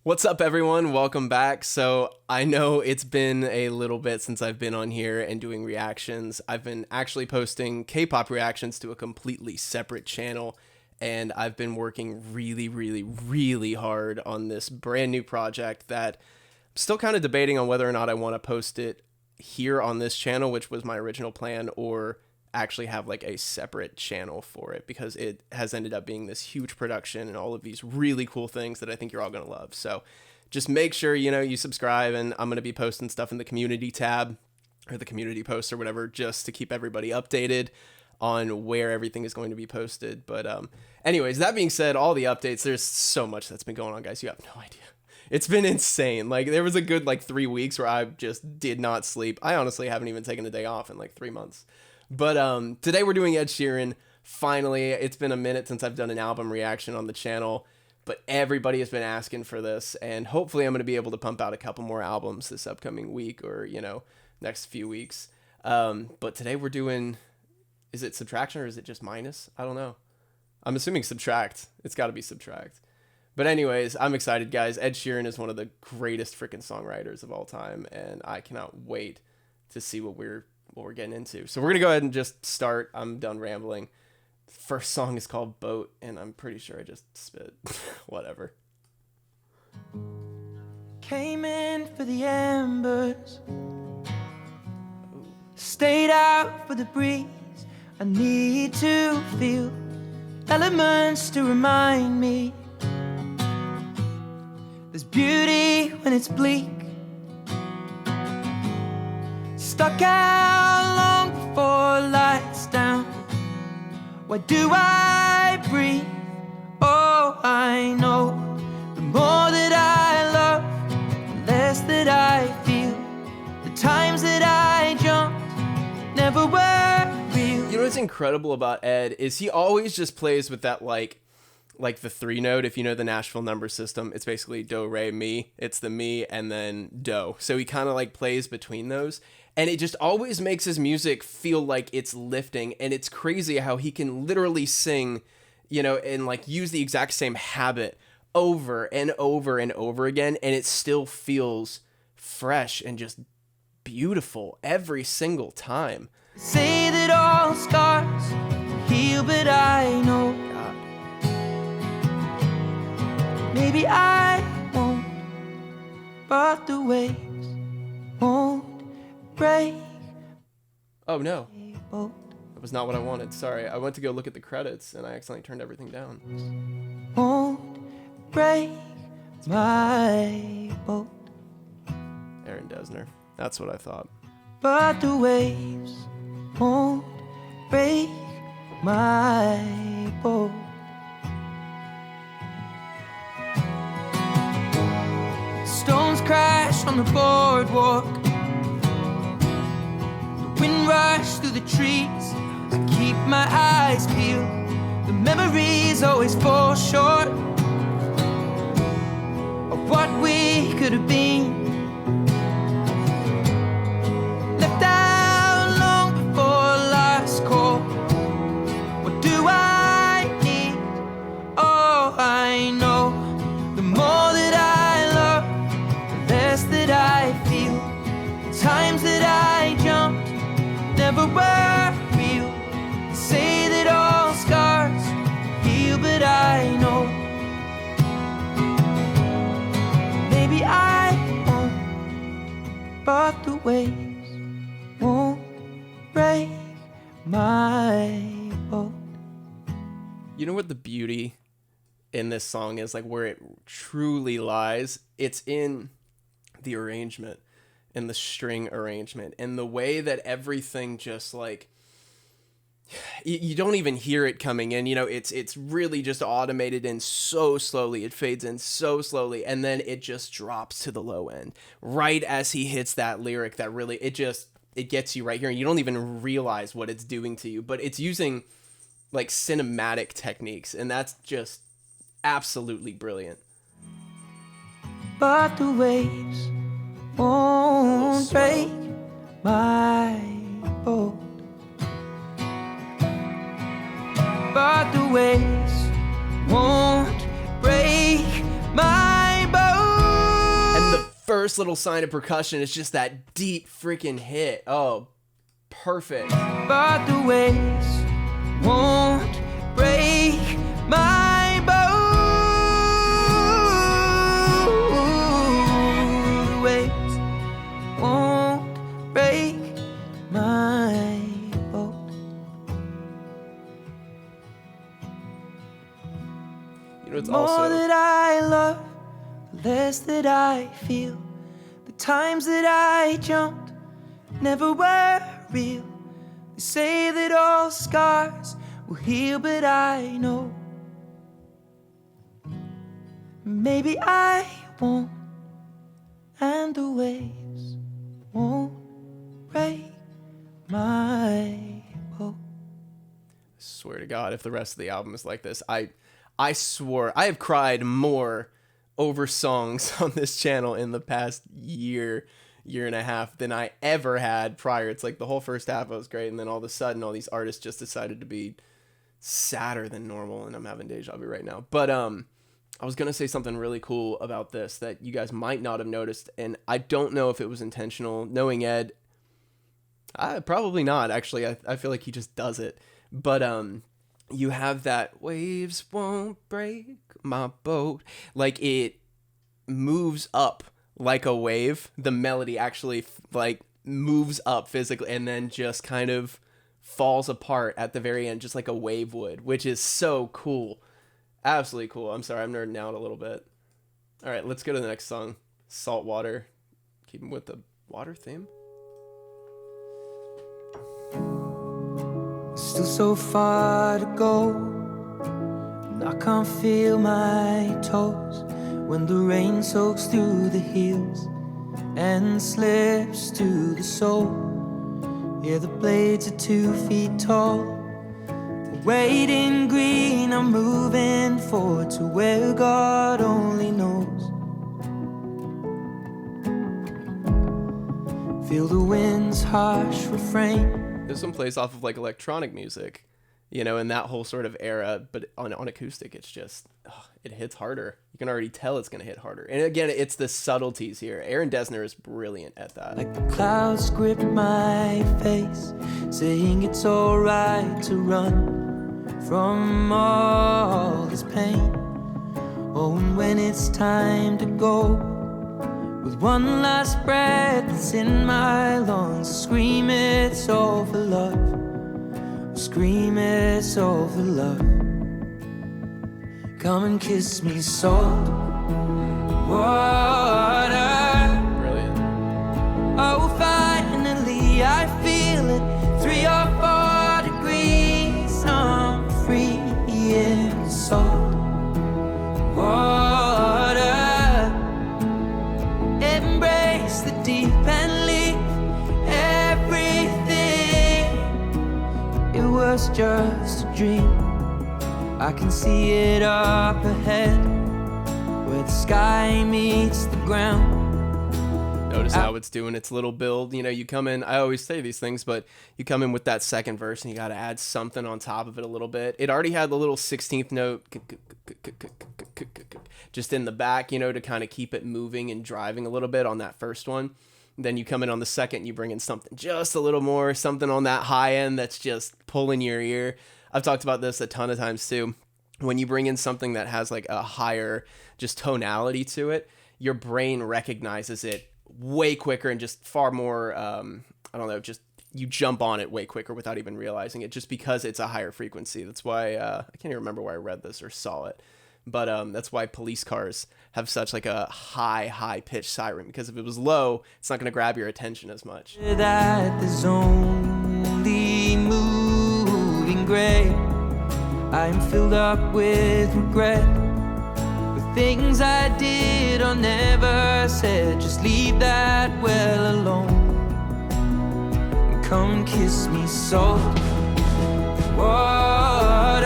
What's up, everyone? Welcome back. So I know it's been a little bit since I've been on here and doing reactions. I've been actually posting K-pop reactions to a completely separate channel, and I've been working really hard on this brand new project that I'm still kind of debating on whether or not I want to post it here on this channel, which was my original plan, or actually have like a separate channel for it, because it has ended up being this huge production and all of these really cool things that I think you're all going to love. So just make sure, you subscribe, and I'm going to be posting stuff in the community tab or the community post or whatever, just to keep everybody updated on where everything is going to be posted. But anyways, that being said, all the updates, there's so much that's been going on, guys. You have no idea. It's been insane. Like, there was a good 3 weeks where I just did not sleep. I honestly haven't even taken a day off in 3 months. But today we're doing Ed Sheeran. Finally, it's been a minute since I've done an album reaction on the channel, but everybody has been asking for this, and hopefully I'm going to be able to pump out a couple more albums this upcoming week, or, next few weeks. But today we're doing, is it subtraction or is it just minus? I don't know. I'm assuming subtract. It's got to be subtract. But anyways, I'm excited, guys. Ed Sheeran is one of the greatest freaking songwriters of all time, and I cannot wait to see what we're getting into. So we're gonna go ahead and just start. I'm done rambling. The first song is called Boat, and I'm pretty sure I just spit. Whatever. Came in for the embers, stayed out for the breeze. I need to feel elements to remind me there's beauty when it's bleak. Stuck out long before lights down. Why do I breathe? Oh, I know the more that I love, the less that I feel. The times that I jumped never were real. You know what's incredible about Ed is he always just plays with that like the 3 note. If you know the Nashville number system, it's basically do, re, mi. It's the mi and then do. So he kind of plays between those. And it just always makes his music feel like it's lifting. And it's crazy how he can literally sing, and use the exact same habit over and over and over again. And it still feels fresh and just beautiful every single time. Say that all scars heal, but I know God, maybe I won't, but the waves won't break. Oh no, that was not what I wanted. Sorry, I went to go look at the credits and I accidentally turned everything down. Won't break my boat. Aaron Dessner, that's what I thought. But the waves won't break my boat. Stones crash on the boardwalk, wind rush through the trees. I keep my eyes peeled. The memories always fall short of what we could have been. Left out long before last call. What do I need? Oh, I know the more that I love, the less that I feel. The times that I jumped never were real. They say that all scars heal, but I know maybe I won't, but the waves won't break my boat. You know what the beauty in this song is, where it truly lies? It's in the arrangement, and the string arrangement, and the way that everything just you don't even hear it coming in. It's really just automated in so slowly. It fades in so slowly, and then it just drops to the low end right as he hits that lyric that really it gets you right here, and you don't even realize what it's doing to you. But it's using cinematic techniques, and that's just absolutely brilliant. But the waves won't break my boat. But the waves won't break my boat. first little sign of percussion is just that deep freaking hit. Oh, perfect. But the waves won't break my boat. The waves won't break my boat. You know, it's The more also that I love, the less that I feel. The times that I jumped never were real. They say that all scars will heal, but I know maybe I won't, and the waves won't break my boat. swear to God, if the rest of the album is like this, I swore I have cried more over songs on this channel in the past year and a half than I ever had prior. It's like the whole first half was great, and then all of a sudden all these artists just decided to be sadder than normal, and I'm having deja vu right now. But I was gonna say something really cool about this that you guys might not have noticed, and I don't know if it was intentional. Knowing Ed, probably not actually. I feel like he just does it. But you have that waves won't break my boat, like it moves up like a wave. The melody actually like moves up physically and then just kind of falls apart at the very end, just like a wave would, which is so cool. Absolutely cool. I'm sorry, I'm nerding out a little bit. All right, let's go to the next song, Saltwater. Keeping with the water theme. Still so far to go, and I can't feel my toes when the rain soaks through the heels and slips to the sole. Yeah, the blades are 2 feet tall. Waiting green, I'm moving forward to where God only knows. Feel the wind's harsh refrain. This one plays off of like electronic music, you know, in that whole sort of era, but on acoustic, it's just, it hits harder. You can already tell it's going to hit harder. And again, it's the subtleties here. Aaron Dessner is brilliant at that. Like the clouds grip my face, saying it's alright to run from all this pain. Oh, and when it's time to go, with one last breath that's in my lungs, scream it's all for love. Scream it's all for love. Come and kiss me, salt water. Brilliant. Oh, finally I feel it. 3 or 4 degrees, I'm free in salt water. Embrace the deep and leave everything. It was just a dream. I can see it up ahead, where the sky meets the ground. Notice how it's doing its little build. You know, you come in, I always say these things, but you come in with that second verse and you got to add something on top of it a little bit. It already had the little 16th note just in the back, you know, to kind of keep it moving and driving a little bit on that first one. Then you come in on the second, you bring in something just a little more, something on that high end that's just pulling your ear. I've talked about this a ton of times too. When you bring in something that has like a higher just tonality to it, your brain recognizes it way quicker and just far more, I don't know, just you jump on it way quicker without even realizing it, just because it's a higher frequency. That's why, I can't even remember where I read this or saw it, but that's why police cars have such like a high pitched siren, because if it was low, it's not going to grab your attention as much. That there's only moving gray. I'm filled up with regret for things I did or never said. Just leave that well alone. Come kiss me, salt water.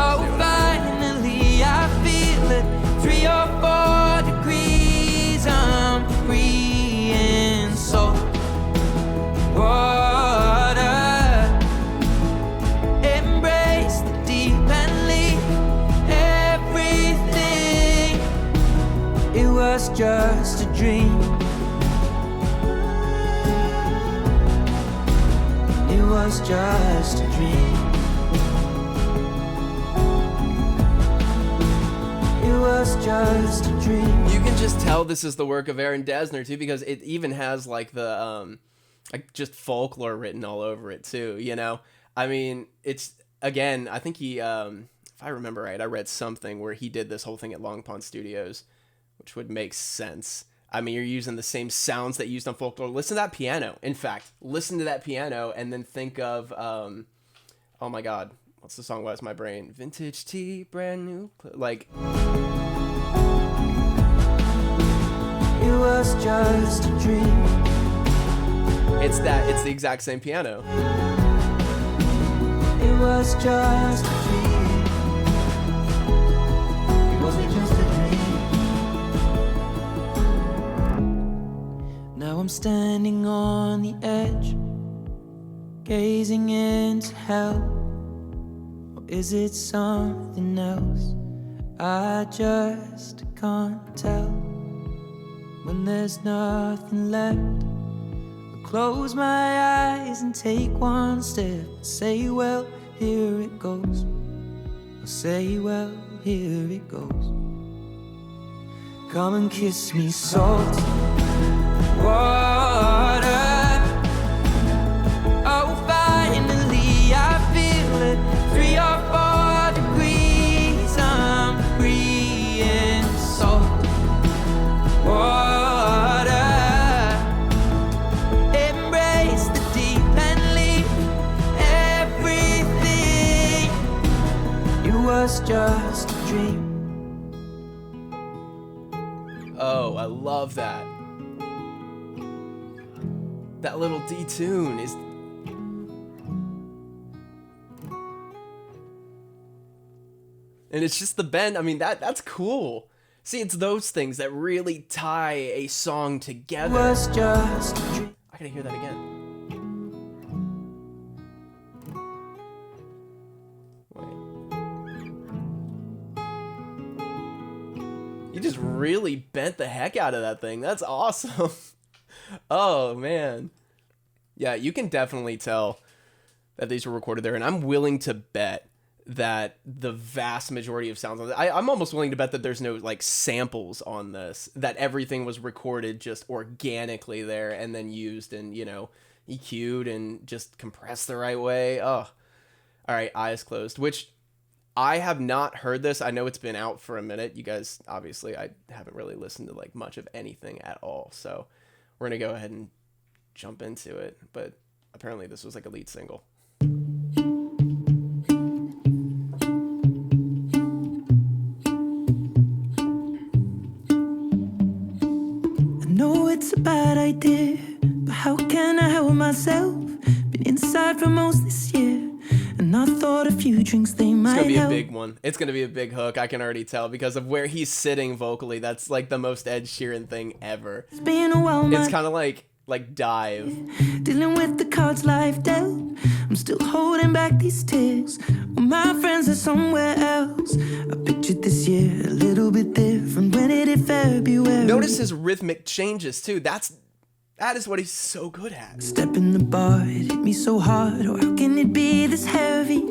Oh, finally I feel it. 3 or 4 degrees, I'm free in salt water. Embrace the deep and leave everything. It was just a dream. It was just a dream. It was just a dream. You can just tell this is the work of Aaron Dessner too, because it even has like the like just folklore written all over it too, you know? I mean, it's, again, I think he if I remember right, I read something where he did this whole thing at Long Pond Studios, which would make sense. I mean, you're using the same sounds that you used on folklore. Listen to that piano. In fact, listen to that piano and then think of oh my god, what's the song? What's my brain? Vintage tea, brand new, like. It was just a dream. It's the exact same piano. It was just a dream. It wasn't just a dream. Now I'm standing on the edge, gazing into hell. Or is it something else? I just can't tell. When there's nothing left, I close my eyes and take one step. Say, well, here it goes. I'll say, well, here it goes. Come and kiss me, salt water. Oh, finally I feel it. 3 or 4 degrees, I'm free in salt water. Embrace the deep and leave everything. It was just a dream. Oh, I love that. That little detune is. And it's just the bend. I mean, that's cool. See, it's those things that really tie a song together. It was just a dream. I gotta hear that again. Wait. You just really bent the heck out of that thing. That's awesome. Oh, man. Yeah, you can definitely tell that these were recorded there, and I'm willing to bet that the vast majority of sounds on this, I'm almost willing to bet that there's no like samples on this, that everything was recorded just organically there and then used and, you know, EQ'd and just compressed the right way. Oh, all right. Eyes Closed, which I have not heard this. I know it's been out for a minute. You guys, obviously, I haven't really listened to like much of anything at all. So we're going to go ahead and jump into it. But apparently this was like a lead single. It's a bad idea, but how can I help myself? Been inside for most this year, and I thought a few drinks they might help. It's gonna be a big one. It's gonna be a big hook. I can already tell because of where he's sitting vocally. That's like the most Ed Sheeran thing ever. It's been a while. It's kind of like Dive. Dealing with the cards life dealt. I'm still holding back these tears. Well, my friends are somewhere else. I pictured this year a little bit different when it hit February. Notice his rhythmic changes too. That is what he's so good at. Step in the bar, it hit me so hard. Or how can it be this heavy?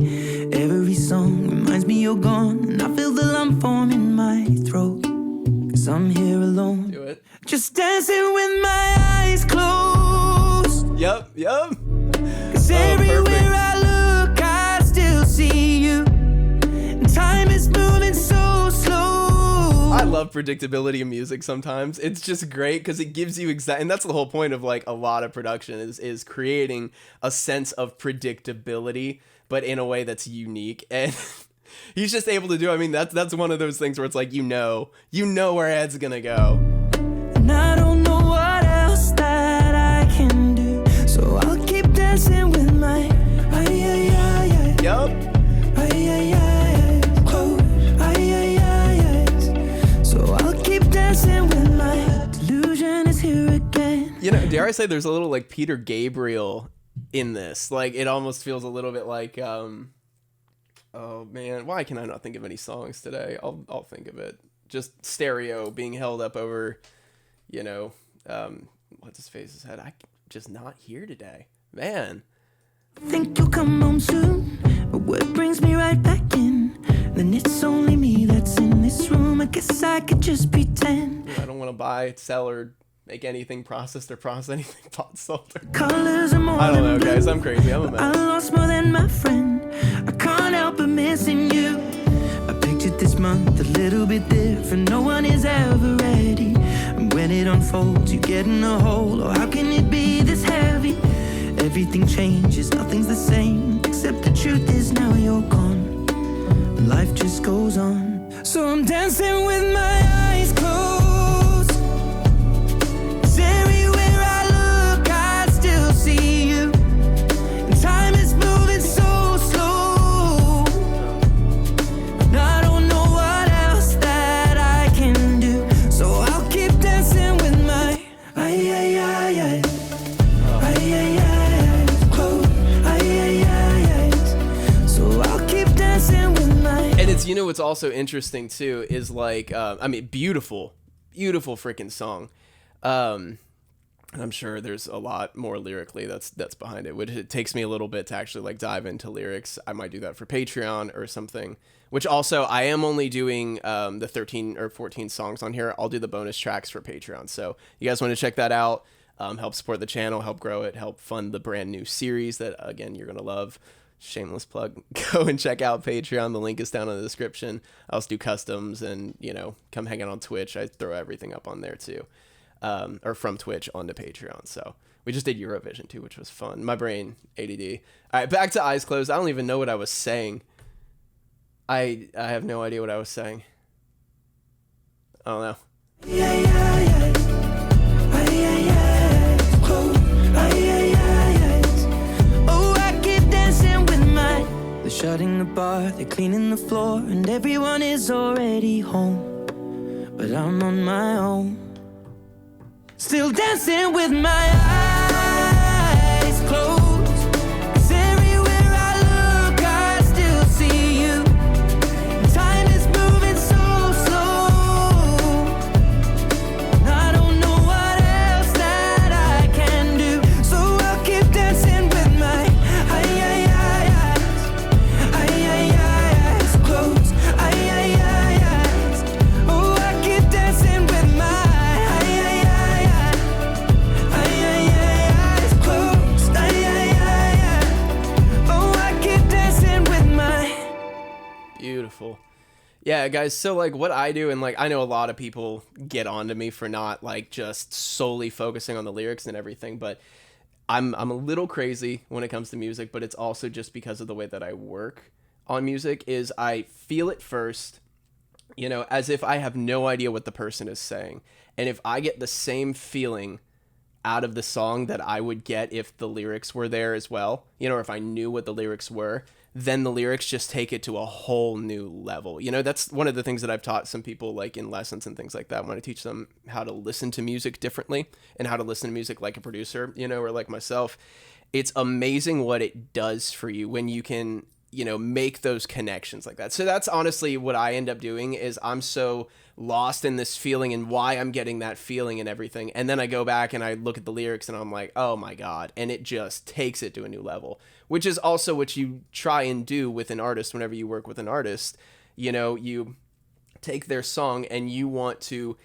Every song reminds me you're gone, and I feel the lump form in my throat. 'Cause I'm here alone. Do it. Just dancing with my eyes closed. Yup. 'Cause everywhere I look, I still see you. And time is moving so slow. I love predictability in music sometimes. It's just great because it gives you and that's the whole point of like a lot of production is creating a sense of predictability, but in a way that's unique. And he's just able to do. I mean, that's one of those things where it's like you know where Ed's gonna go. And I don't know what else that I can do, so I'll keep dancing with my Yup. close. So I'll keep dancing with my delusion is here again. You know, dare I say there's a little like Peter Gabriel in this. Like it almost feels a little bit like oh man, why can I not think of any songs today? I'll think of it. Just Stereo being held up over you know, what's his face's head? I'm just not here today, man. I think you'll come home soon, but what brings me right back in? Then it's only me that's in this room. I guess I could just pretend. I don't want to buy, sell, or make anything processed or process anything salt. Colors are more I don't know, than guys. blue. I'm crazy. I'm a mess. I lost more than my friend. I can't help but missing you. I pictured this month a little bit different. No one is ever ready. And when it unfolds, you get in a hole. Oh, how can it be this heavy? Everything changes, nothing's the same. Except the truth is now you're gone. And life just goes on. So I'm dancing with my eyes closed. 'Cause everywhere I look, I still see you. And time is moving so slow. And I don't know what else that I can do. So I'll keep dancing with my eyes closed. So I'll keep dancing with my. And it's, you know, what's also interesting too is like, I mean, beautiful freaking song. I'm sure there's a lot more lyrically that's behind it. It takes me a little bit to actually like dive into lyrics. I might do that for Patreon or something, which also I am only doing the 13 or 14 songs on here. I'll do the bonus tracks for Patreon. So you guys want to check that out, help support the channel, help grow it, help fund the brand new series that, again, you're going to love. Shameless plug. Go and check out Patreon. The link is down in the description. I also do customs and, you know, come hang out on Twitch. I throw everything up on there too. Or from Twitch onto Patreon. So we just did Eurovision too, which was fun. My brain, ADD. All right, back to Eyes Closed. I don't even know what I was saying. I have no idea what I was saying. I don't know. Oh, I keep dancing with my. They're shutting the bar, they're cleaning the floor, and everyone is already home. But I'm on my own. Still dancing with my eyes closed. 'Cause everywhere I look, I still see you. Time is moving so slow. And I don't know what else that I can do. So I'll keep dancing with my eyes closed. Oh, I keep dancing with my Beautiful. Yeah, guys, so like what I do, and like I know a lot of people get onto me for not like just solely focusing on the lyrics and everything, but I'm a little crazy when it comes to music, but it's also just because of the way that I work on music is I feel it first, you know, as if I have no idea what the person is saying. And if I get the same feeling out of the song that I would get if the lyrics were there as well, you know, or if I knew what the lyrics were, then the lyrics just take it to a whole new level. You know, that's one of the things that I've taught some people like in lessons and things like that when I teach them how to listen to music differently and how to listen to music like a producer, you know, or like myself. It's amazing what it does for you when you can, you know, make those connections like that. So that's honestly what I end up doing is I'm so lost in this feeling and why I'm getting that feeling and everything. And then I go back and I look at the lyrics and I'm like, oh my God. And it just takes it to a new level, which is also what you try and do with an artist whenever you work with an artist. You know, you take their song and you want to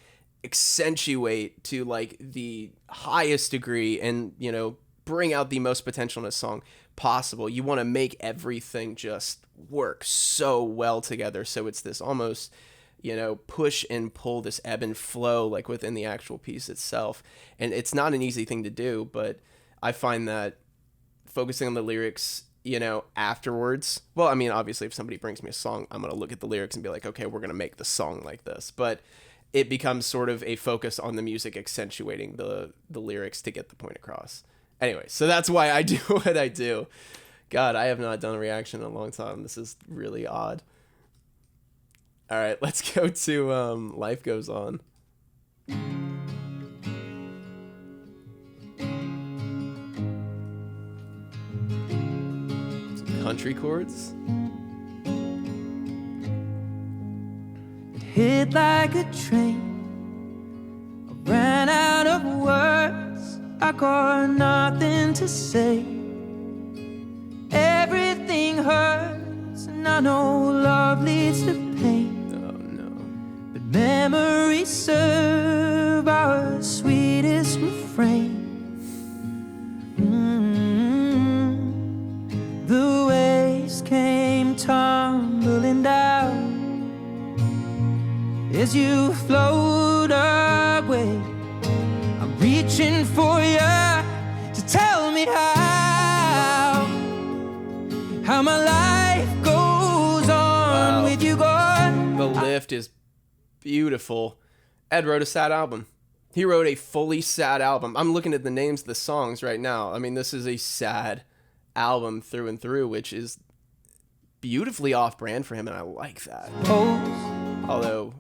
accentuate to like the highest degree and, you know, bring out the most potential in a song possible. You want to make everything just work so well together. So it's this almost, you know, push and pull, this ebb and flow like within the actual piece itself. And it's not an easy thing to do, but I find that focusing on the lyrics, you know, afterwards, well, I mean, obviously if somebody brings me a song, I'm going to look at the lyrics and be like, okay, we're going to make the song like this. But it becomes sort of a focus on the music accentuating the lyrics to get the point across. Anyway, so that's why I do what I do. God, I have not done a reaction in a long time. This is really odd. All right, let's go to Life Goes On. Some country chords. It hit like a train. I ran out I got nothing to say. Everything hurts, and I know love leads to pain. Oh no. But memories serve our sweetest refrain. The waves came tumbling down as you float away. I'm reaching for you to tell me how my life goes on with you gone. The Lift is beautiful. Ed wrote a sad album. He wrote a fully sad album. I'm looking at the names of the songs right now. I mean, this is a sad album through and through, which is beautifully off-brand for him, and I like that. Although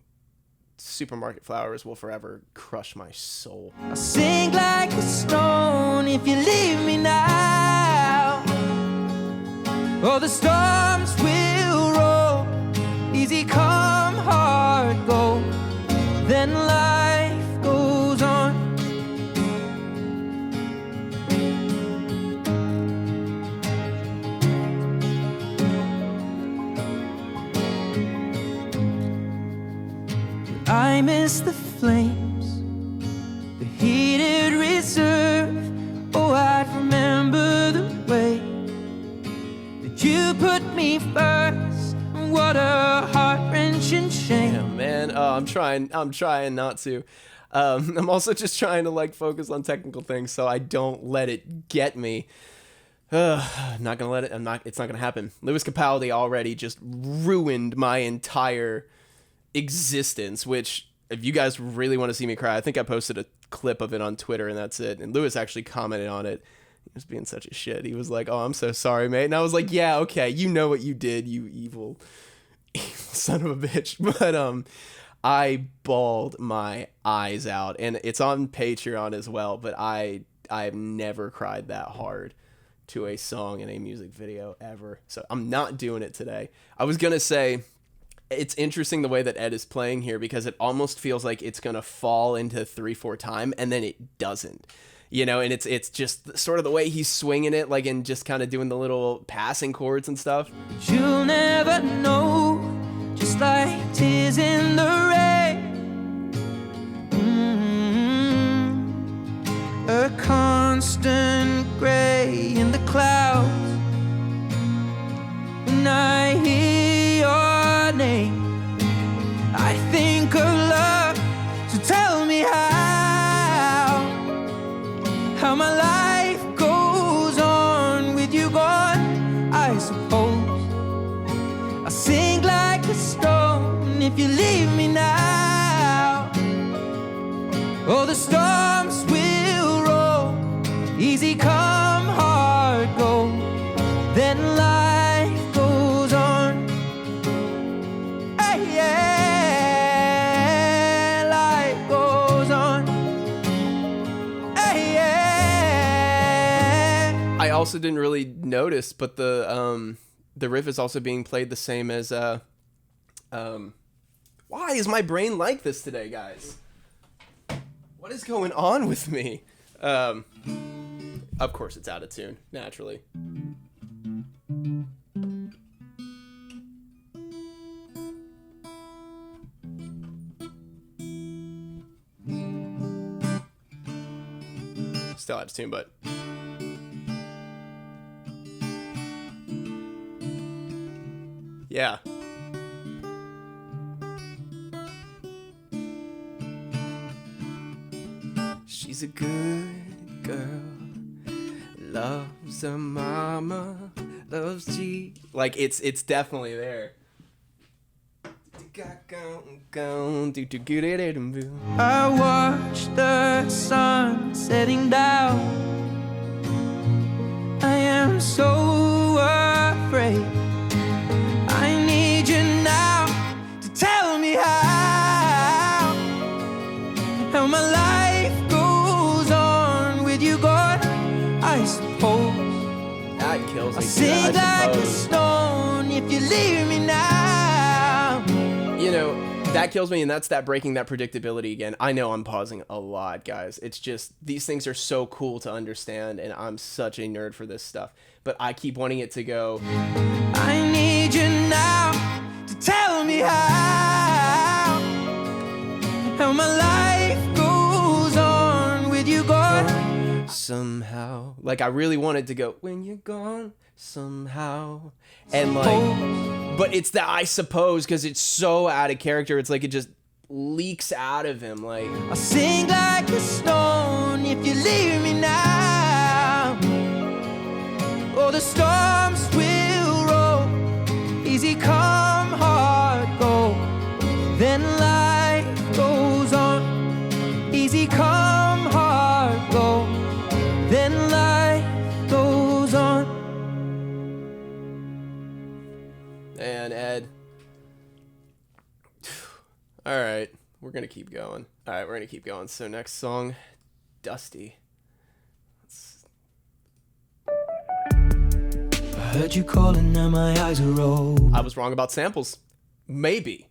Supermarket Flowers will forever crush my soul. I sink like a stone if you leave me now. Oh, the storms will roll, easy come, hard go. Then life goes on. I miss the flames, the heated reserve. Oh, I'd remember the way that you put me first. What a heart-wrenching shame. Yeah, man. Oh, I'm trying not to. I'm also just trying to like focus on technical things so I don't let it get me. Not gonna let it. It's not gonna happen. Lewis Capaldi already just ruined my entire existence, which if you guys really want to see me cry, I think I posted a clip of it on Twitter and that's it. And Lewis actually commented on it. He was being such a shit. He was like, "Oh, I'm so sorry, mate." And I was like, "Yeah, okay, you know what you did, you evil son of a bitch." But I bawled my eyes out, and it's on Patreon as well. But I've never cried that hard to a song in a music video ever. So I'm not doing it today. I was gonna say, it's interesting the way that Ed is playing here because it almost feels like it's going to fall into 3/4 time and then it doesn't, you know, and it's just sort of the way he's swinging it, like, and just kind of doing the little passing chords and stuff. You'll never know, just like tears in the rain. A constant gray in the clouds. When I hear your name, I think of love. So tell me how my life goes on with you gone. I suppose I sink like a stone if you leave me now. Oh, the storms will roll, easy come, hard go. Then life goes on. Hey, yeah, life goes on. Hey, yeah. I also didn't really notice, but the riff is also being played the same as why is my brain like this today, guys? What is going on with me? Of course it's out of tune, naturally. Still out of tune, but yeah. She's a good girl, loves her mama, loves G. Like it's definitely there. I watch the sun setting down. I am so afraid. I need you now to tell me how my life goes on with you gone. I suppose That kills me. I sing like a stone if you leave me now. You know, That kills me, and that's that breaking that predictability again. I know I'm pausing a lot, guys. It's just, these things are so cool to understand, and I'm such a nerd for this stuff. But I keep wanting it to go. I need you now to tell me how my life goes on with you gone. Somehow. Like, I really wanted to go, when you're gone, somehow. And like, but it's the I suppose, because it's so out of character. It's like it just leaks out of him. Like, I'll sing like a stone if you leave me now. Oh, the storms will roll, easy come, hard go. Then life goes on, easy come, hard go. Then life goes on. and Ed. All right, we're gonna keep going. All right, we're gonna keep going. So next song, Dusty. I heard you calling, now my eyes are rolled. I was wrong about samples. Maybe.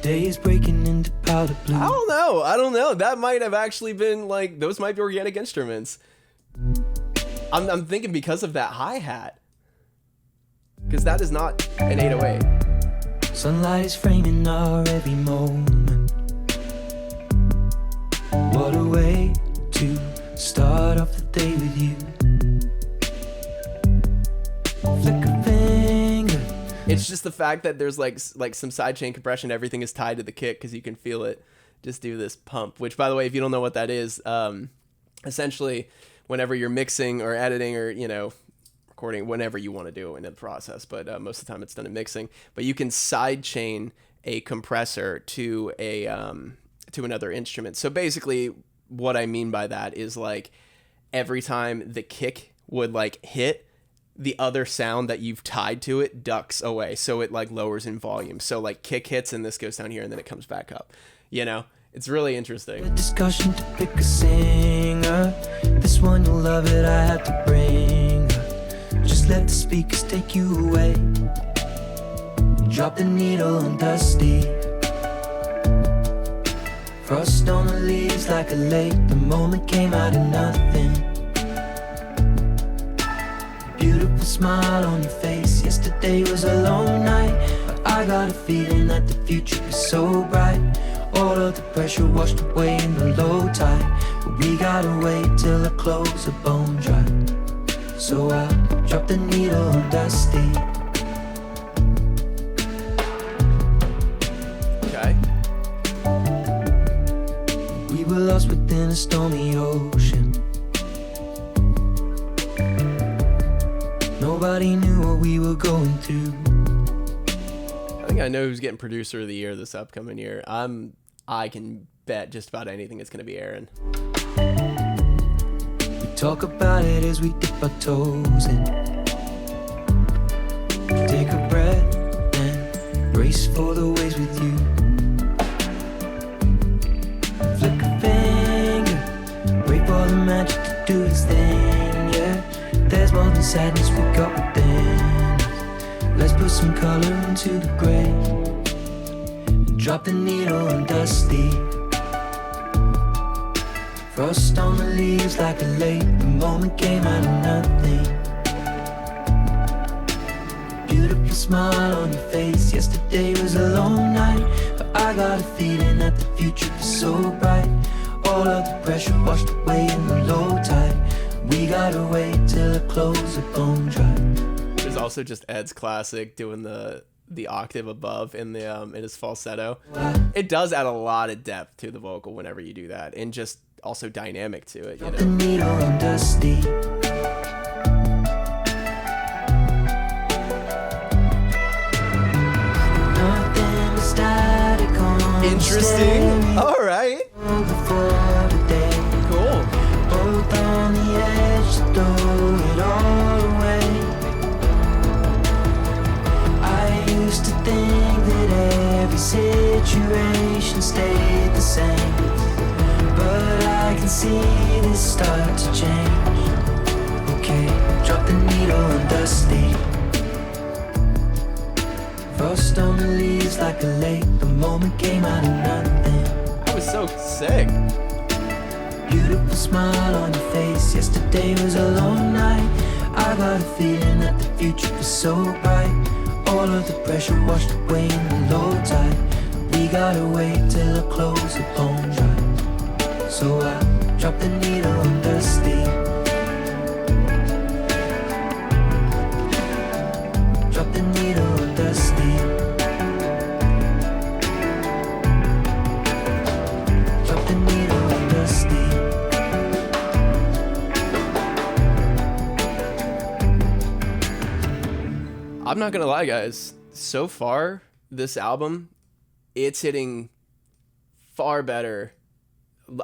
Day is breaking into powder blue. I don't know. That might have actually been like, those might be organic instruments. I'm thinking because of that hi-hat. Because that is not an 808. Sunlight is framing our every moment. What a way to start off the day with you. Flick a finger. It's just the fact that there's like some sidechain compression. Everything is tied to the kick because you can feel it just do this pump. Which, by the way, if you don't know what that is, essentially, whenever you're mixing or editing or recording, whenever you want to do it in the process, but most of the time it's done in mixing. But you can sidechain a compressor to another instrument. So basically, what I mean by that is like every time the kick would like hit, the other sound that you've tied to it ducks away, so it like lowers in volume. So like kick hits and this goes down here and then it comes back up. It's really interesting. A discussion to pick a singer. This one you'll love it, I had to bring her. Just let the speakers take you away. Drop the needle on Dusty. Frost on the leaves like a lake. The moment came out of nothing. Beautiful smile on your face. Yesterday was a long night, but I got a feeling that the future is so bright. All of the pressure washed away in the low tide, but we gotta wait till the clothes are bone dry. So I drop the needle on Dusty. Okay. We were lost within a stormy ocean. Nobody knew what we were going through. I think I know who's getting producer of the year this upcoming year. I can bet just about anything it's going to be Aaron. We talk about it as we dip our toes in. Take a breath and brace for the waves with you. Flick a finger, wait for the magic to do its thing, yeah. There's more than sadness we got within us. Let's put some color into the gray. Drop the needle on Dusty. Frost on the leaves like a lake. The moment came out of nothing. Beautiful smile on your face. Yesterday was a long night, but I got a feeling that the future is so bright. All of the pressure washed away in the low tide. We gotta wait till the clothes are bone dry. There's also just Ed's classic doing the octave above in his falsetto. It does add a lot of depth to the vocal whenever you do that, and just also dynamic to it. The needle on Dusty. Nothing but static on. Interesting. All right. Before the day. Cool. Both on the edge to throw it all away. I used to think that every situation stayed the same, but I can see this start to change. Okay, drop the needle on Dusty. Frost on the leaves like a lake. The moment came out of nothing. That was so sick. Beautiful smile on your face. Yesterday was a long night. I got a feeling that the future was so bright. All of the pressure washed away in the low tide. We gotta wait till the clothes are bone dry. So I dropped the needle on the steam. Drop the needle on the steam. Drop the needle on the steam. I'm not gonna lie, guys. So far, this album, it's hitting far better.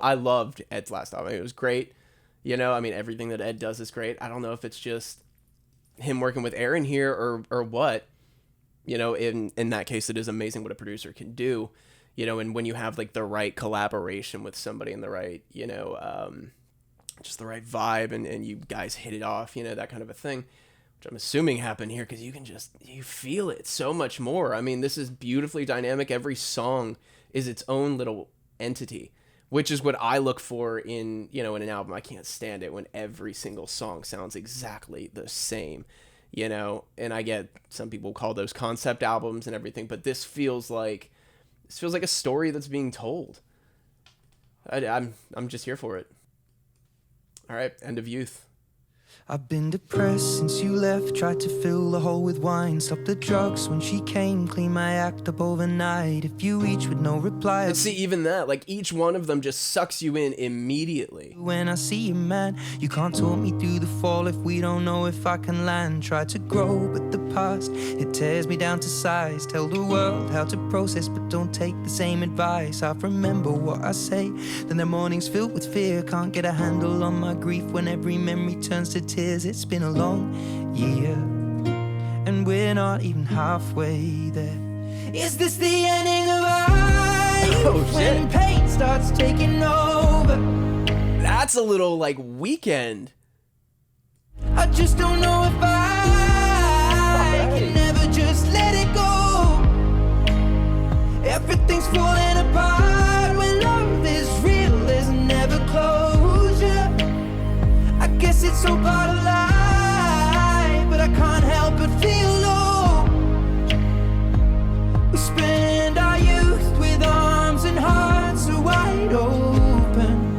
I loved Ed's last album. It was great. You know, I mean, everything that Ed does is great. I don't know if it's just him working with Aaron here or what. You know, in that case, it is amazing what a producer can do. You know, and when you have like the right collaboration with somebody and the right, you know, just the right vibe and you guys hit it off, you know, that kind of a thing. Which I'm assuming happened here because you feel it so much more. I mean, this is beautifully dynamic. Every song is its own little entity, which is what I look for in, you know, in an album. I can't stand it when every single song sounds exactly the same, you know, and I get some people call those concept albums and everything, but this feels like a story that's being told. I'm just here for it. All right, End of Youth. I've been depressed since you left. Tried to fill the hole with wine. Stopped the drugs when she came. Clean my act up overnight. If you each with no reply. And see, even that, like each one of them just sucks you in immediately. When I see you, man, you can't talk me through the fall if we don't know if I can land. Try to grow, but the past, it tears me down to size. Tell the world how to process, but don't take the same advice. I remember what I say, then the mornings filled with fear. Can't get a handle on my grief when every memory turns to tears. It's been a long year, and we're not even halfway there. Is this the ending of our youth? When pain starts taking over? That's a little like Weekend. I just don't know if I can never just let it go. Everything's falling apart when love is real. There's never closure. I guess it's so part of life, but I can't help but feel low. We spend our youth with arms and hearts so wide open,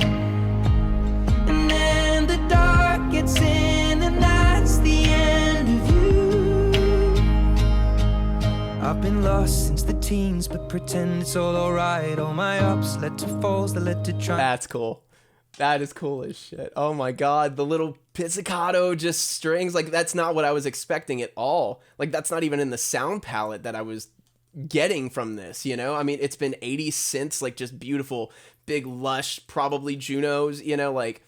and then the dark gets in, and that's the end of you. I've been lost since the teens, but pretend it's all alright. All my ups led to falls that led to try. That's cool. That is cool as shit. Oh my god, the little pizzicato just strings, like that's not what I was expecting at all. Like that's not even in the sound palette that I was getting from this, you know? I mean, it's been 80 synths, like just beautiful, big, lush, probably Junos, you know, like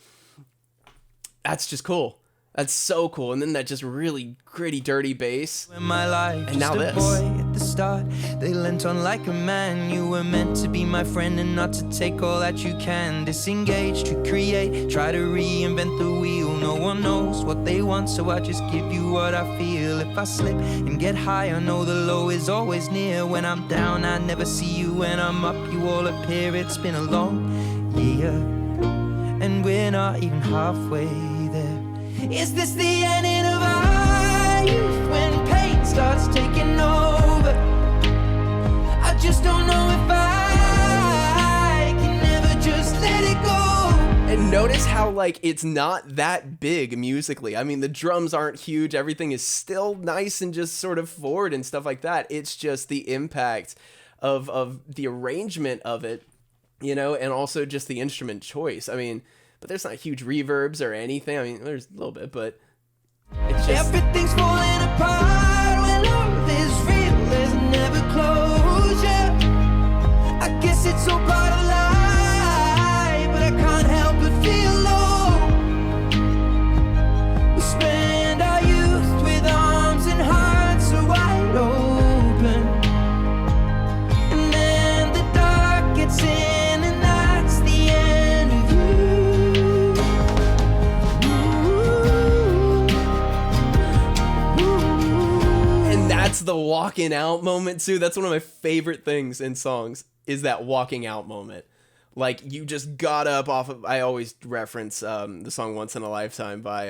that's just cool. That's so cool. And then that just really gritty, dirty bass. In my life, and now just a this. boy at the start, they lent on like a man. You were meant to be my friend and not to take all that you can. Disengage to create, try to reinvent the wheel. No one knows what they want, so I just give you what I feel. If I slip and get high, I know the low is always near. When I'm down, I never see you. When I'm up, you all appear. It's been a long year, and we're not even halfway there. Is this the ending of our youth? When pain starts taking over, I just don't know if I can never just let it go. And notice how like it's not that big musically. I mean, the drums aren't huge. Everything is still nice and just sort of forward and stuff like that. It's just the impact of the arrangement of it, you know, and also just the instrument choice. I mean, but there's not huge reverbs or anything. I mean, there's a little bit, but it's just... Everything's falling apart when love is real. There's never closure. I guess it's all part of life, but I can't help but feel low. We spend our youth with arms and hearts so wide open, and then the dark gets in, and that's the end of you. the walking out moment too. That's one of my favorite things in songs is that walking out moment. Like you just got up off of, I always reference the song Once in a Lifetime by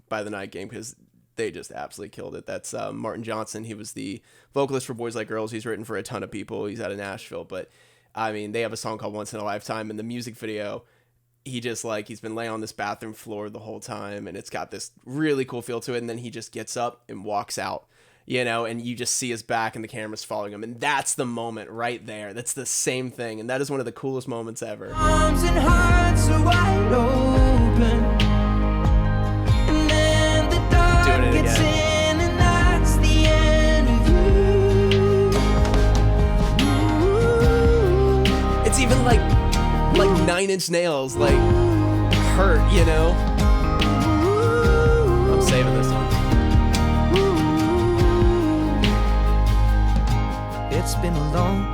The Night Game because they just absolutely killed it. That's Martin Johnson. He was the vocalist for Boys Like Girls. He's written for a ton of people. He's out of Nashville, but I mean, they have a song called Once in a Lifetime, and the music video, he's been laying on this bathroom floor the whole time, and it's got this really cool feel to it, and then he just gets up and walks out, you know, and you just see his back and the camera's following him, and that's the moment right there. That's the same thing, and that is one of the coolest moments ever. Arms and hearts are wide open, and then the dark gets in, and that's the end of you. It's even like 9 Inch Nails, like Hurt, you know. I'm saving this one. It's been a long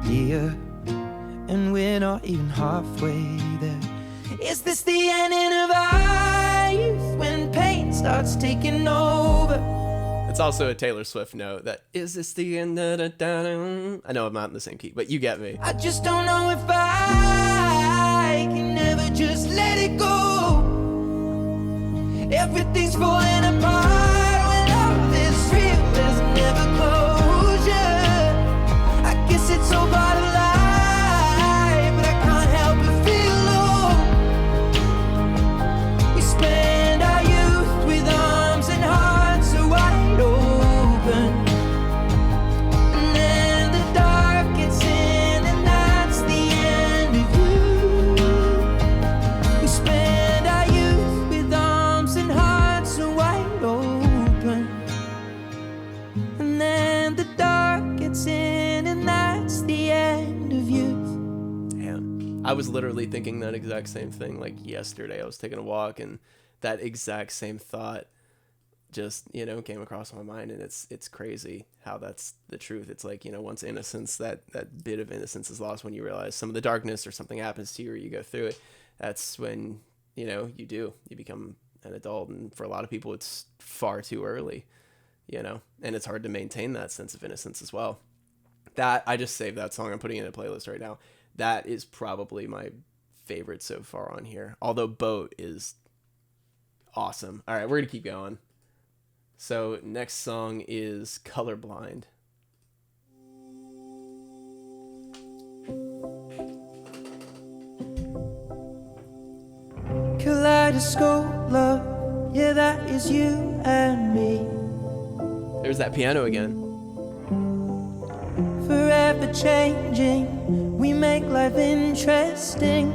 year, and we're not even halfway there. Is this the ending of our youth when pain starts taking over? It's also a Taylor Swift note that, is this the end of the da-da? I know I'm not in the same key, but you get me. I just don't know if I can never just let it go. Everything's falling apart when love is real, there's never closure. I guess it's all part of life, but I can't help but feel low. We spend our youth with arms and hearts so wide open, and then the dark gets in, and that's the end of you. We spend our youth with arms and hearts so wide open, and then the dark gets in, and that's the end of youth. Damn. I was literally thinking that exact same thing like yesterday. I was taking a walk and that exact same thought just, you know, came across my mind, and it's crazy how that's the truth. It's like, you know, once innocence, that bit of innocence is lost when you realize some of the darkness or something happens to you or you go through it. That's when, you know, you become an adult, and for a lot of people it's far too early, you know, and it's hard to maintain that sense of innocence as well. That, I just saved that song. I'm putting it in a playlist right now. That is probably my favorite so far on here, although Boat is awesome. All right, we're gonna keep going. So next song is Colorblind. Kaleidoscope love, yeah, that is you and me. There's that piano again. Forever changing, we make life interesting.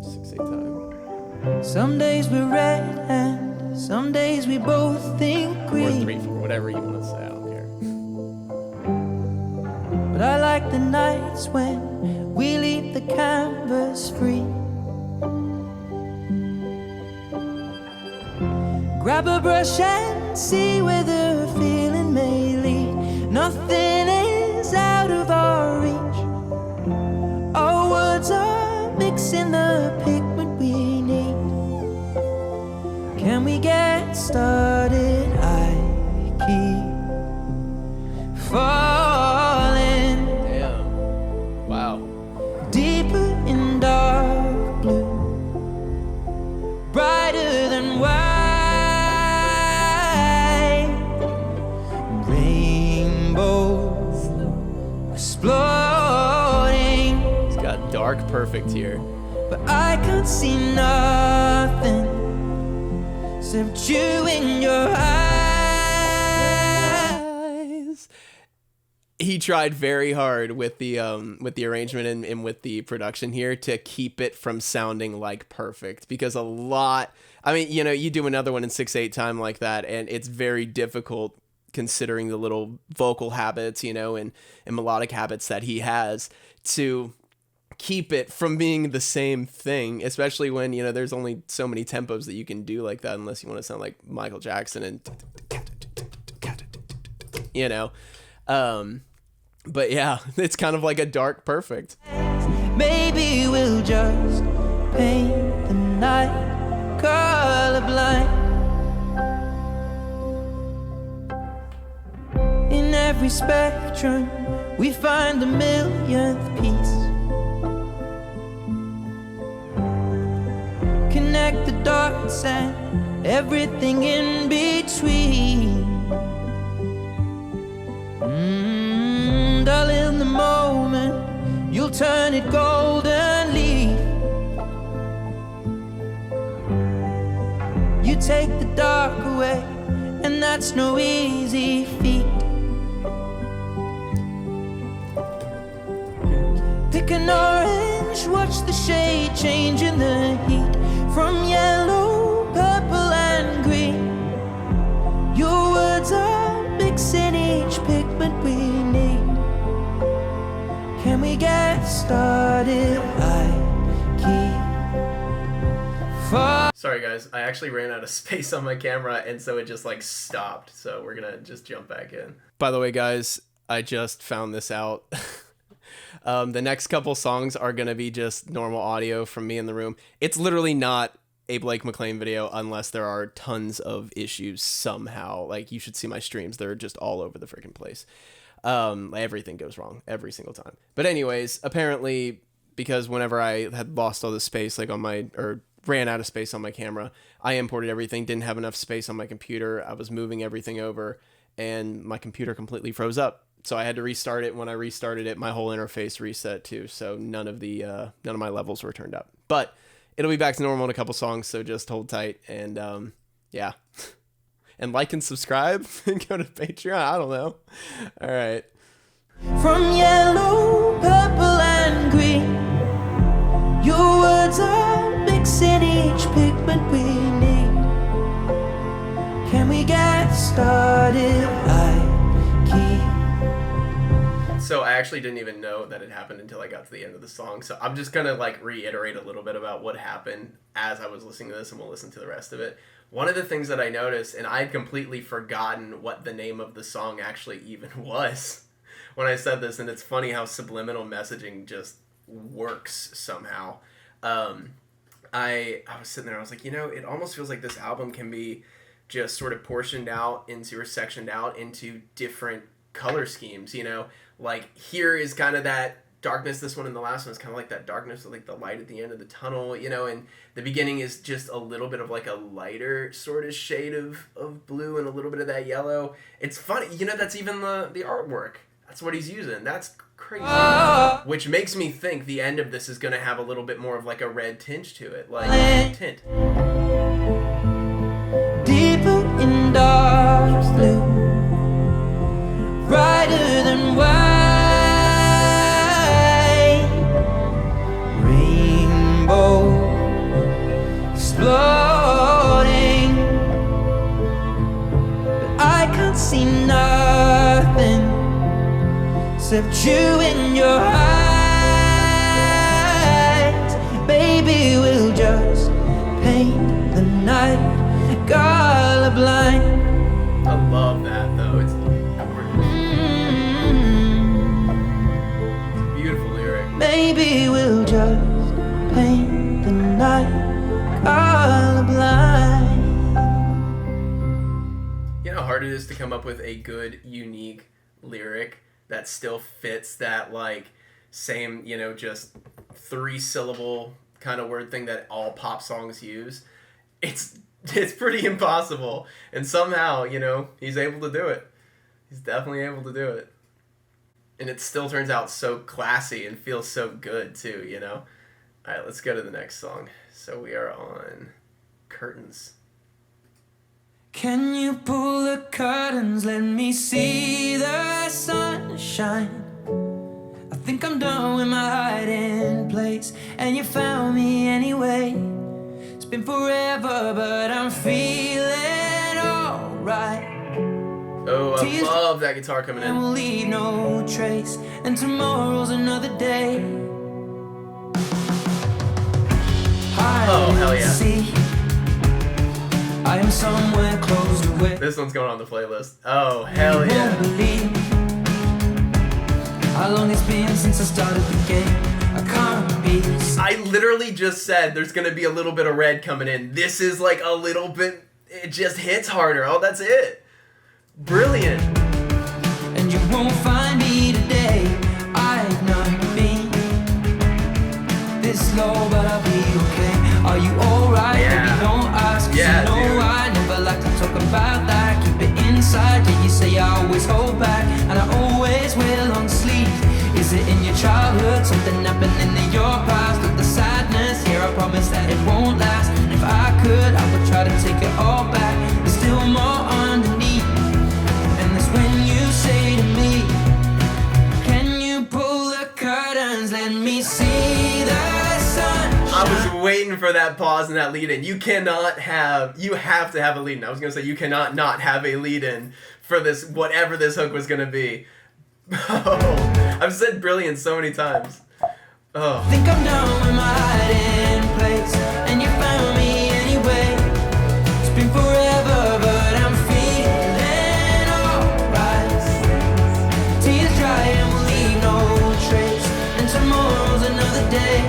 6/8 time. Some days we're red and some days we both think Or green. 3/4, whatever you want to say. I don't care. But I like the nights when we leave the canvas free. Grab a brush and see where the feeling may lead. Nothing is out of our reach. Our words are mixing the pigment we need. Can we get started? I keep falling Damn. Wow. deeper in dark blue, brighter than white. Rainbows exploding. It's got Dark Perfect here. But I can't see nothing except you in your eyes. He tried very hard with the arrangement and with the production here to keep it from sounding like perfect, because a lot, I mean, you know, you do another one in 6/8 time like that, and it's very difficult considering the little vocal habits, you know, and melodic habits that he has, to keep it from being the same thing, especially when, you know, there's only so many tempos that you can do like that unless you want to sound like Michael Jackson and, you know. But yeah, it's kind of like a Dark Perfect. Maybe we'll just paint the night colorblind. every spectrum we find the millionth piece. Connect the dots and everything in between. Dull in the moment, you'll turn it golden leaf. You take the dark away, and that's no easy feat. Pick an orange, watch the shade change in the heat, from yellow, purple and green. Your words are mixing each pigment we need. Can we get started? I keep far. Sorry guys, I actually ran out of space on my camera, and so it just like stopped. So we're gonna just jump back in. By the way guys, I just found this out. The next couple songs are gonna be just normal audio from me in the room. It's literally not a Blake McLain video unless there are tons of issues somehow. Like, you should see my streams. They're just all over the freaking place. Everything goes wrong every single time. But anyways, apparently, because whenever I had lost all the space, like on my, or ran out of space on my camera, I imported everything, didn't have enough space on my computer. I was moving everything over, and my computer completely froze up. So I had to restart it. When I restarted it, my whole interface reset too. So none of my levels were turned up. But it'll be back to normal in a couple songs, so just hold tight. And yeah. And like and subscribe and go to Patreon. I don't know. All right. From yellow, purple and green, your words are mixing each pigment we need. Can we get started? So I actually didn't even know that it happened until I got to the end of the song. So I'm just going to like reiterate a little bit about what happened as I was listening to this, and we'll listen to the rest of it. One of the things that I noticed, and I had completely forgotten what the name of the song actually even was when I said this, and it's funny how subliminal messaging just works somehow. I was sitting there, I was like, it almost feels like this album can be just sort of portioned out into, or sectioned out into different color schemes, like here is kind of that darkness, this one and the last one is kind of like that darkness with like the light at the end of the tunnel, and the beginning is just a little bit of like a lighter sort of shade of blue and a little bit of that yellow. It's funny, that's even the artwork. That's what he's using. That's crazy. Which makes me think the end of this is going to have a little bit more of like a red tinge to it, like tint. Deeper in dark blue, brighter than white, rainbow exploding, but I can't see nothing except you in your eyes. Baby, we'll just paint the night colorblind. I love that though. It's beautiful lyric. Maybe we'll just paint the night colorblind. You know how hard it is to come up with a good, unique lyric that still fits that like same, just 3-syllable kind of word thing that all pop songs use. It's pretty impossible. And somehow, he's able to do it. He's definitely able to do it. And it still turns out so classy and feels so good too, All right, let's go to the next song. So we are on Curtains. Can you pull the curtains, let me see the sunshine? I think I'm done with my hiding place, and you found me anyway. It's been forever, but I'm feeling alright. Oh, I love that guitar coming in. And we'll leave no trace, and tomorrow's another day. Oh, hell yeah. See, I am somewhere closed away. This one's going on the playlist. Oh, hell yeah. You won't believe how long it's been since I started the game. I can't be. I literally just said there's going to be a little bit of red coming in. This is like a little bit, it just hits harder. Oh, that's it. Brilliant. And you won't find me today. I've not been this low, but I'll be okay. Are you alright? Yeah. Maybe don't ask, 'cause Yeah, you know dude. I never like to talk about that. Keep it inside, yeah, you say I always hold back, and I always will on sleep. Is it in your childhood, something happening in your past? With the sadness here, I promise that it won't last. And if I could, I would try to take it all back. There's still more underneath, and that's when you say to me, can you pull the curtains, let me see the sunshine. I was waiting for that pause and that lead-in. You have to have a lead-in. I was going to say you cannot not have a lead-in for this, whatever this hook was going to be. Oh, I've said brilliant so many times. Oh. Think I'm done with my hiding place, and you found me anyway. It's been forever, but I'm feeling alright. Tears dry and we'll leave no trace, and tomorrow's another day.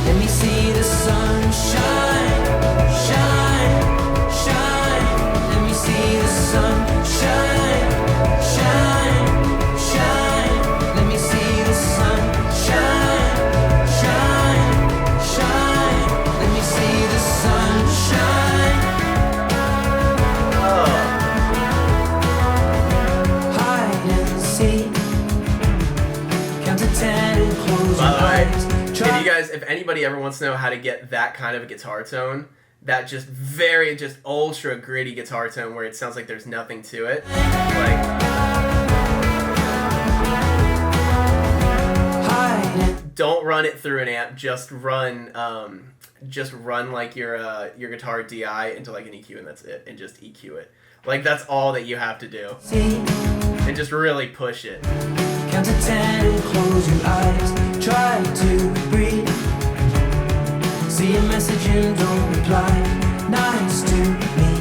Let me see the sun shine, shine, shine. Let me see the sun shine, shine, shine. Let me see the sun shine, shine, shine. Let me see the sun shine. Hide and seek. Count to 10 and close By your the way, eyes. if anybody ever wants to know how to get that kind of a guitar tone, that just ultra gritty guitar tone where it sounds like there's nothing to it, like, don't run it through an amp. Just run like your guitar DI into like an EQ, and that's it, and just EQ it. Like, that's all that you have to do, and just really push it. Count to 10 and close your eyes. Try to breathe. See a message and don't reply. Nice to me,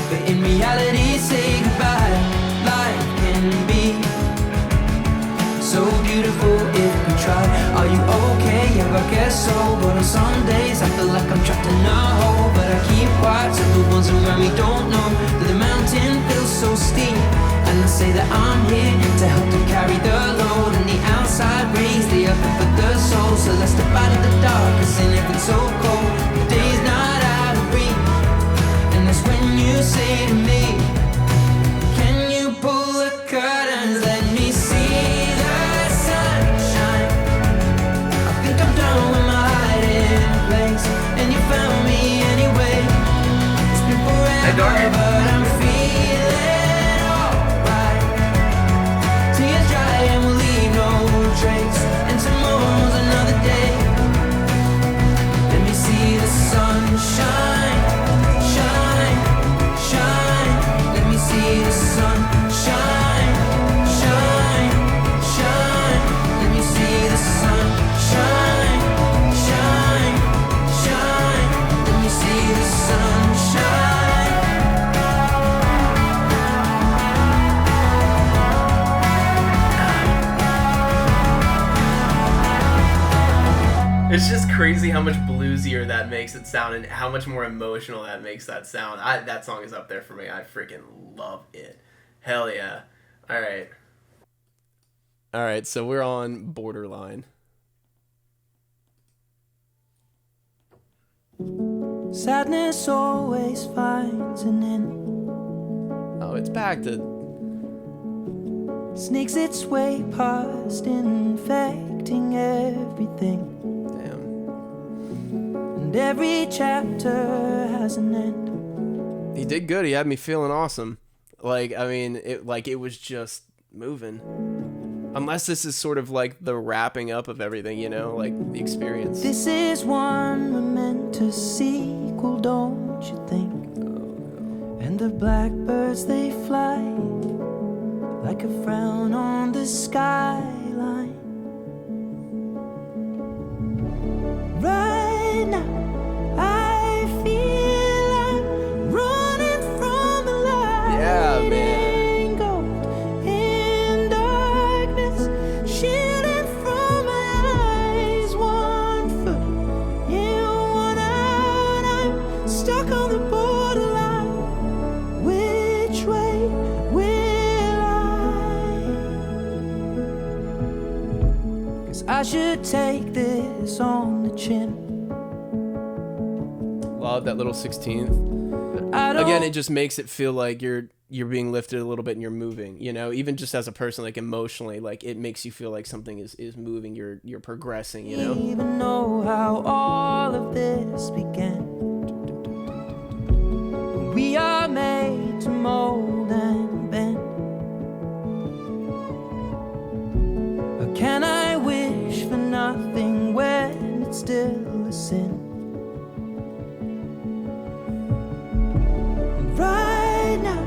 but in reality, say goodbye. Life can be so beautiful if we try. Are you okay? Yeah, I guess so. But on some days I feel like I'm trapped in a hole. But I keep quiet so the ones around me don't know that the mountain feels so steep. And I say that I'm here to help to carry the load. And the outside rays, they are good for the soul. So let's step out of the dark, 'cause in it it's so cold. The day's not out of reach, and that's when you say to me, can you pull the curtains, let me see the sunshine. I think I'm done with my hiding place, and you found me anyway. It's been forever, but I'm feeling alright. Tears dry and we'll leave no trace, and tomorrow's another day. Let me see the sun shine, shine, shine. Let me see the sun shine, shine, shine. Let me see the sun shine, shine, shine. Let me see the sun shine. It's just crazy how much bluesier that makes it sound, and how much more emotional that makes that sound. That song is up there for me. I freaking love it. Hell yeah. Alright. Alright, so we're on Borderline. Sadness always finds an end. Oh, it's back to... Sneaks its way past, infecting everything. Damn. And every chapter has an end. He did good. He had me feeling awesome. Like, I mean, it was just moving. Unless this is sort of like the wrapping up of everything, you know, like the experience. This is one momentous sequel, don't you think? And the blackbirds, they fly like a frown on the skyline. Right now, I feel I'm running from the light. Yeah, man. In gold, in darkness, shielding from my eyes. 1 foot in, 1 out. I'm stuck on the borderline. Which way will I should take this on the chin. Love that little 16th. Again, it just makes it feel like you're being lifted a little bit and you're moving, you know, even just as a person, like emotionally, like it makes you feel like something is moving, you're progressing, you know. Even know how all of this began. We are made to mold and bend. Or can I wish for nothing when it's still a sin? Right now,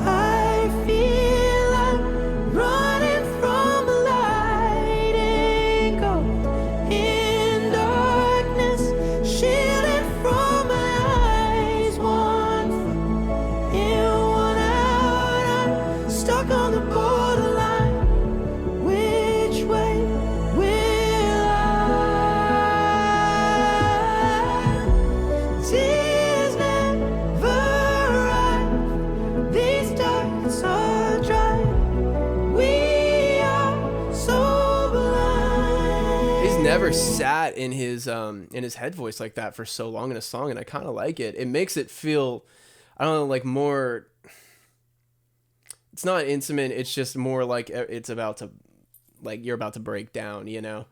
I feel I'm running from the light and gold in darkness, shielding from my eyes. One foot in, one out. I'm stuck on the borderline. Which way will I? Tears never arrive. These darkness are dry. We are so blind. He's never sat in his head voice like that for so long in a song, and I kind of like it. It makes it feel, I don't know, like more, it's not intimate, it's just more like it's about to, like you're about to break down, you know.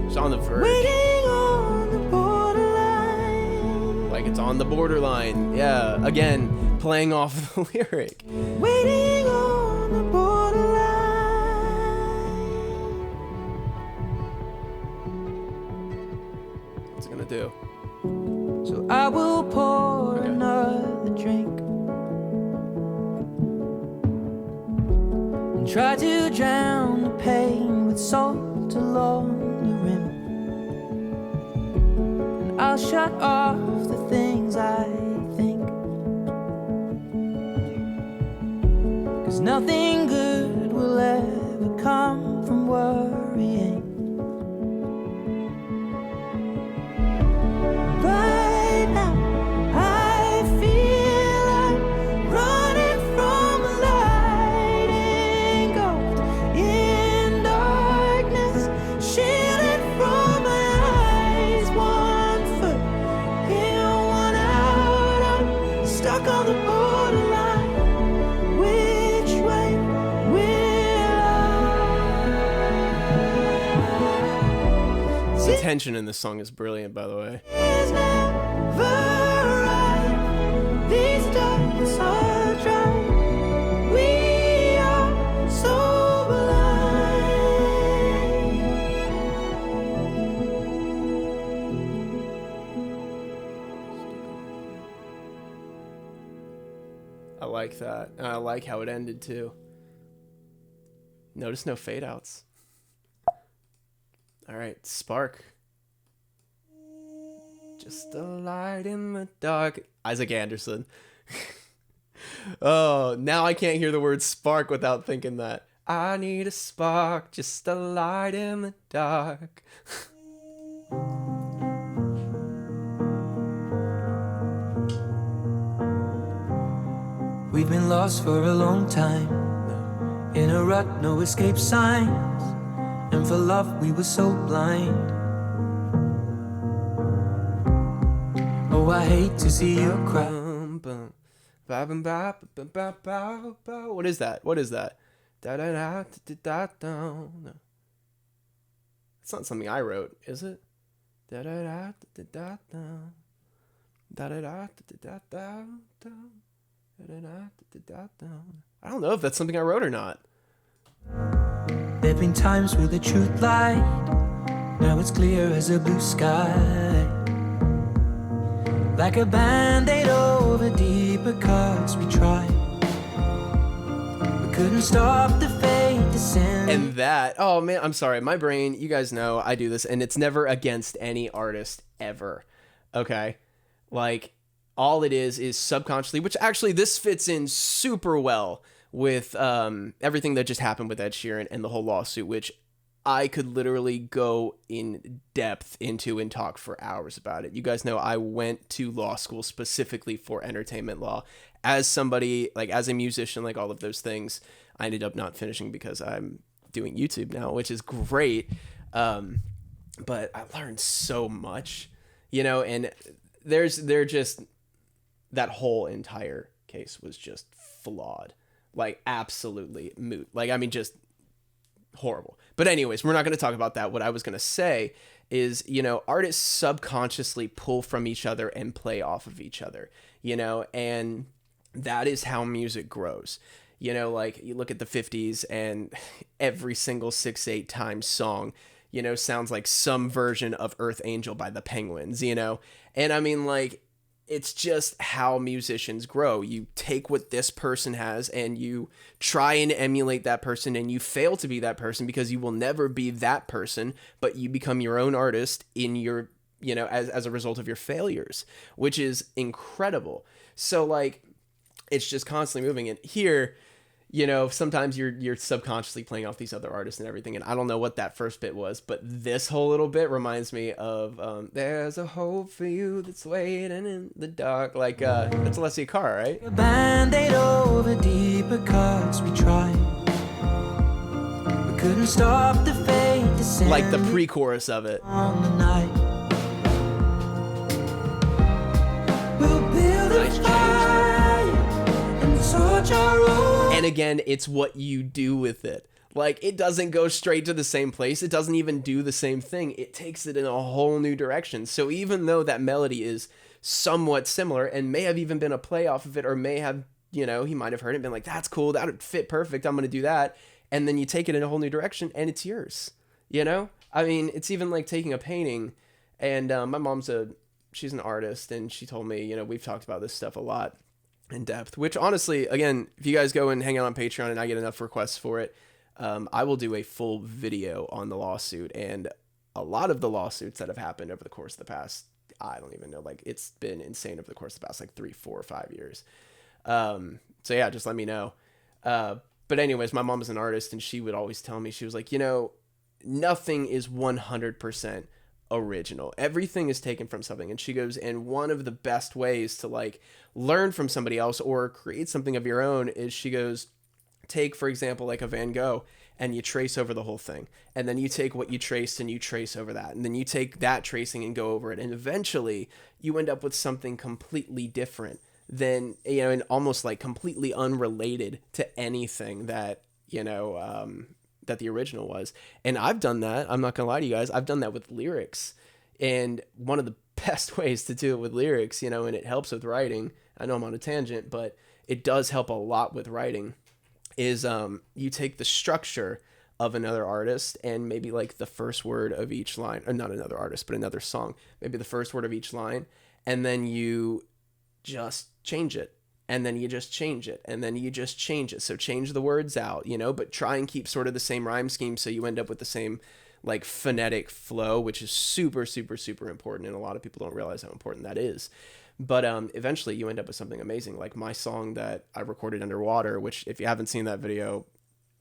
It's on the verge. Waiting on the borderline. Like it's on the borderline. Yeah, again, playing off the lyric. Waiting on the borderline. What's it gonna do? So I will pour another drink and try to drown the pain with salt along the rim. And I'll shut off the things I think, 'cause nothing good will ever come from worrying. Right now, I feel I'm running from the light and gold in darkness, shielding from my eyes. One foot in, one out. I'm stuck on the borderline. Which way will I? The tension in this song is brilliant, by the way. Tears never arrive. These darkness are dry. We are so blind. I like that. And I like how it ended too. Notice no fade outs. All right, Spark. Just a light in the dark. Isaac Anderson. Oh, now I can't hear the word spark without thinking that. I need a spark, just a light in the dark. We've been lost for a long time, in a rut, no escape signs. And for love we were so blind. Oh, I hate to see you cry. What is that? What is that? No. It's not something I wrote, is it? I don't know if that's something I wrote or not. There've been times where the truth lied. Now it's clear as a blue sky. Like a band-aid over deeper cuts we tried. We couldn't stop the fate descent. And that, oh man, I'm sorry. My brain, you guys know I do this, and it's never against any artist ever. Okay? Like, all it is subconsciously, which actually this fits in super well with everything that just happened with Ed Sheeran and the whole lawsuit, which I could literally go in depth into and talk for hours about it. You guys know I went to law school specifically for entertainment law. As somebody, like as a musician, like all of those things, I ended up not finishing because I'm doing YouTube now, which is great. But I learned so much, you know, and they're just, that whole entire case was just flawed, like absolutely moot. Like, I mean, just horrible. But anyways, we're not going to talk about that. What I was going to say is, you know, artists subconsciously pull from each other and play off of each other, you know, and that is how music grows. You know, like you look at the 50s and every single 6/8 time song, you know, sounds like some version of Earth Angel by the Penguins, you know? And I mean, like, it's just how musicians grow. You take what this person has and you try and emulate that person, and you fail to be that person because you will never be that person, but you become your own artist in your, you know, as a result of your failures, which is incredible. So like, it's just constantly moving. And here, you know, sometimes you're subconsciously playing off these other artists and everything. And I don't know what that first bit was, but this whole little bit reminds me of there's a hope for you that's waiting in the dark. Like, that's Alessia Cara, right? A band-aid over deeper cuts we tried. We couldn't stop the fate descending Like the pre-chorus of it. on the night. We'll build a fire and torch our own. And again, it's what you do with it. Like, it doesn't go straight to the same place. It doesn't even do the same thing. It takes it in a whole new direction. So even though that melody is somewhat similar and may have even been a play off of it, or may have, you know, he might have heard it and been like, that's cool, that would fit perfect, I'm going to do that. And then you take it in a whole new direction and it's yours, you know? I mean, it's even like taking a painting. And my mom's she's an artist, and she told me, you know, we've talked about this stuff a lot in depth, which honestly, again, if you guys go and hang out on Patreon and I get enough requests for it, I will do a full video on the lawsuit. And a lot of the lawsuits that have happened over the course of the past, I don't even know, like, it's been insane over the course of the past like 3, 4, or 5 years. So yeah, just let me know. But anyways, my mom is an artist, and she would always tell me, she was like, you know, nothing is 100% original. Everything is taken from something. And she goes, and one of the best ways to like learn from somebody else or create something of your own is, she goes, take, for example, like a Van Gogh, and you trace over the whole thing. And then you take what you traced and you trace over that. And then you take that tracing and go over it. And eventually you end up with something completely different than, you know, and almost like completely unrelated to anything that, you know, that the original was. And I've done that. I'm not gonna lie to you guys. I've done that with lyrics. And one of the best ways to do it with lyrics, you know, and it helps with writing, I know I'm on a tangent, but it does help a lot with writing, is you take the structure of another artist and maybe like the first word of each line, or not another artist, but another song, maybe the first word of each line, and then you just change it. And then you just change it, and then you just change it. So change the words out, you know, but try and keep sort of the same rhyme scheme, so you end up with the same like phonetic flow, which is super, super, super important. And a lot of people don't realize how important that is. But eventually you end up with something amazing. Like my song that I recorded underwater, which if you haven't seen that video,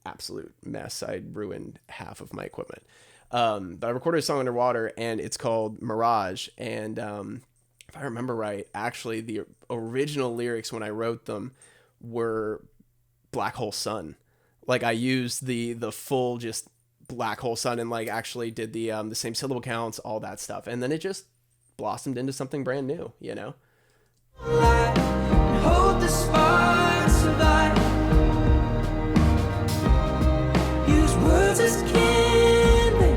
absolute mess. I ruined half of my equipment. But I recorded a song underwater, and it's called Mirage. And if I remember right, actually the original lyrics when I wrote them were Black Hole Sun. Like I used the full just Black Hole Sun, and like actually did the same syllable counts, all that stuff. And then it just blossomed into something brand new, you know? Hold the spark, survive. Use words as kindling,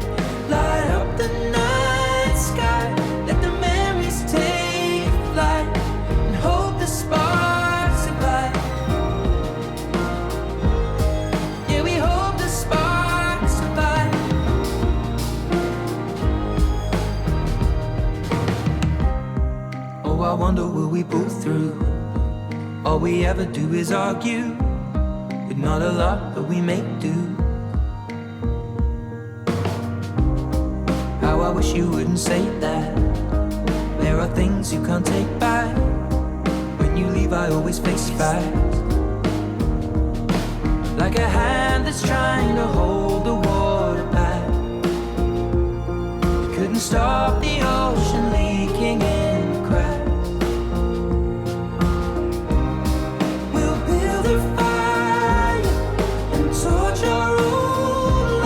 light up the night sky. Let the memories take flight, and hold the spark, survive. Yeah, we hope the spark survive. Oh, I wonder will we pull through? All we ever do is argue, with not a lot, but we make do. How I wish you wouldn't say that. There are things you can't take back. When you leave, I always face facts. Like a hand that's trying to hold the water back. You couldn't stop the ocean leaking in the cracks. We'll build a fire and torch our own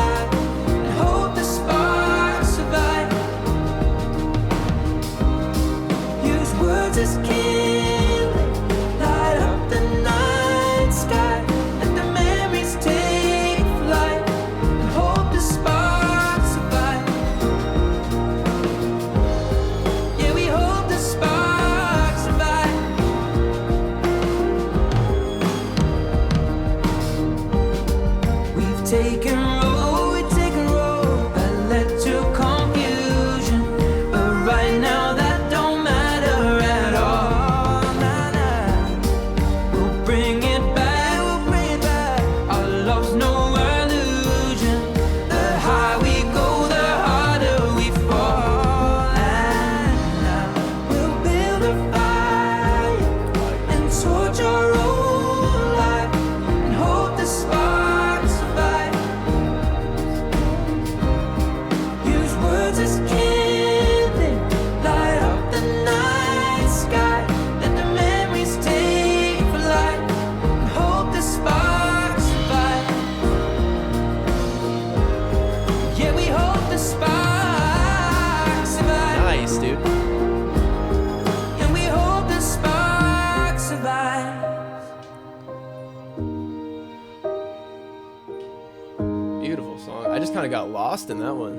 I just kind of got lost in that one.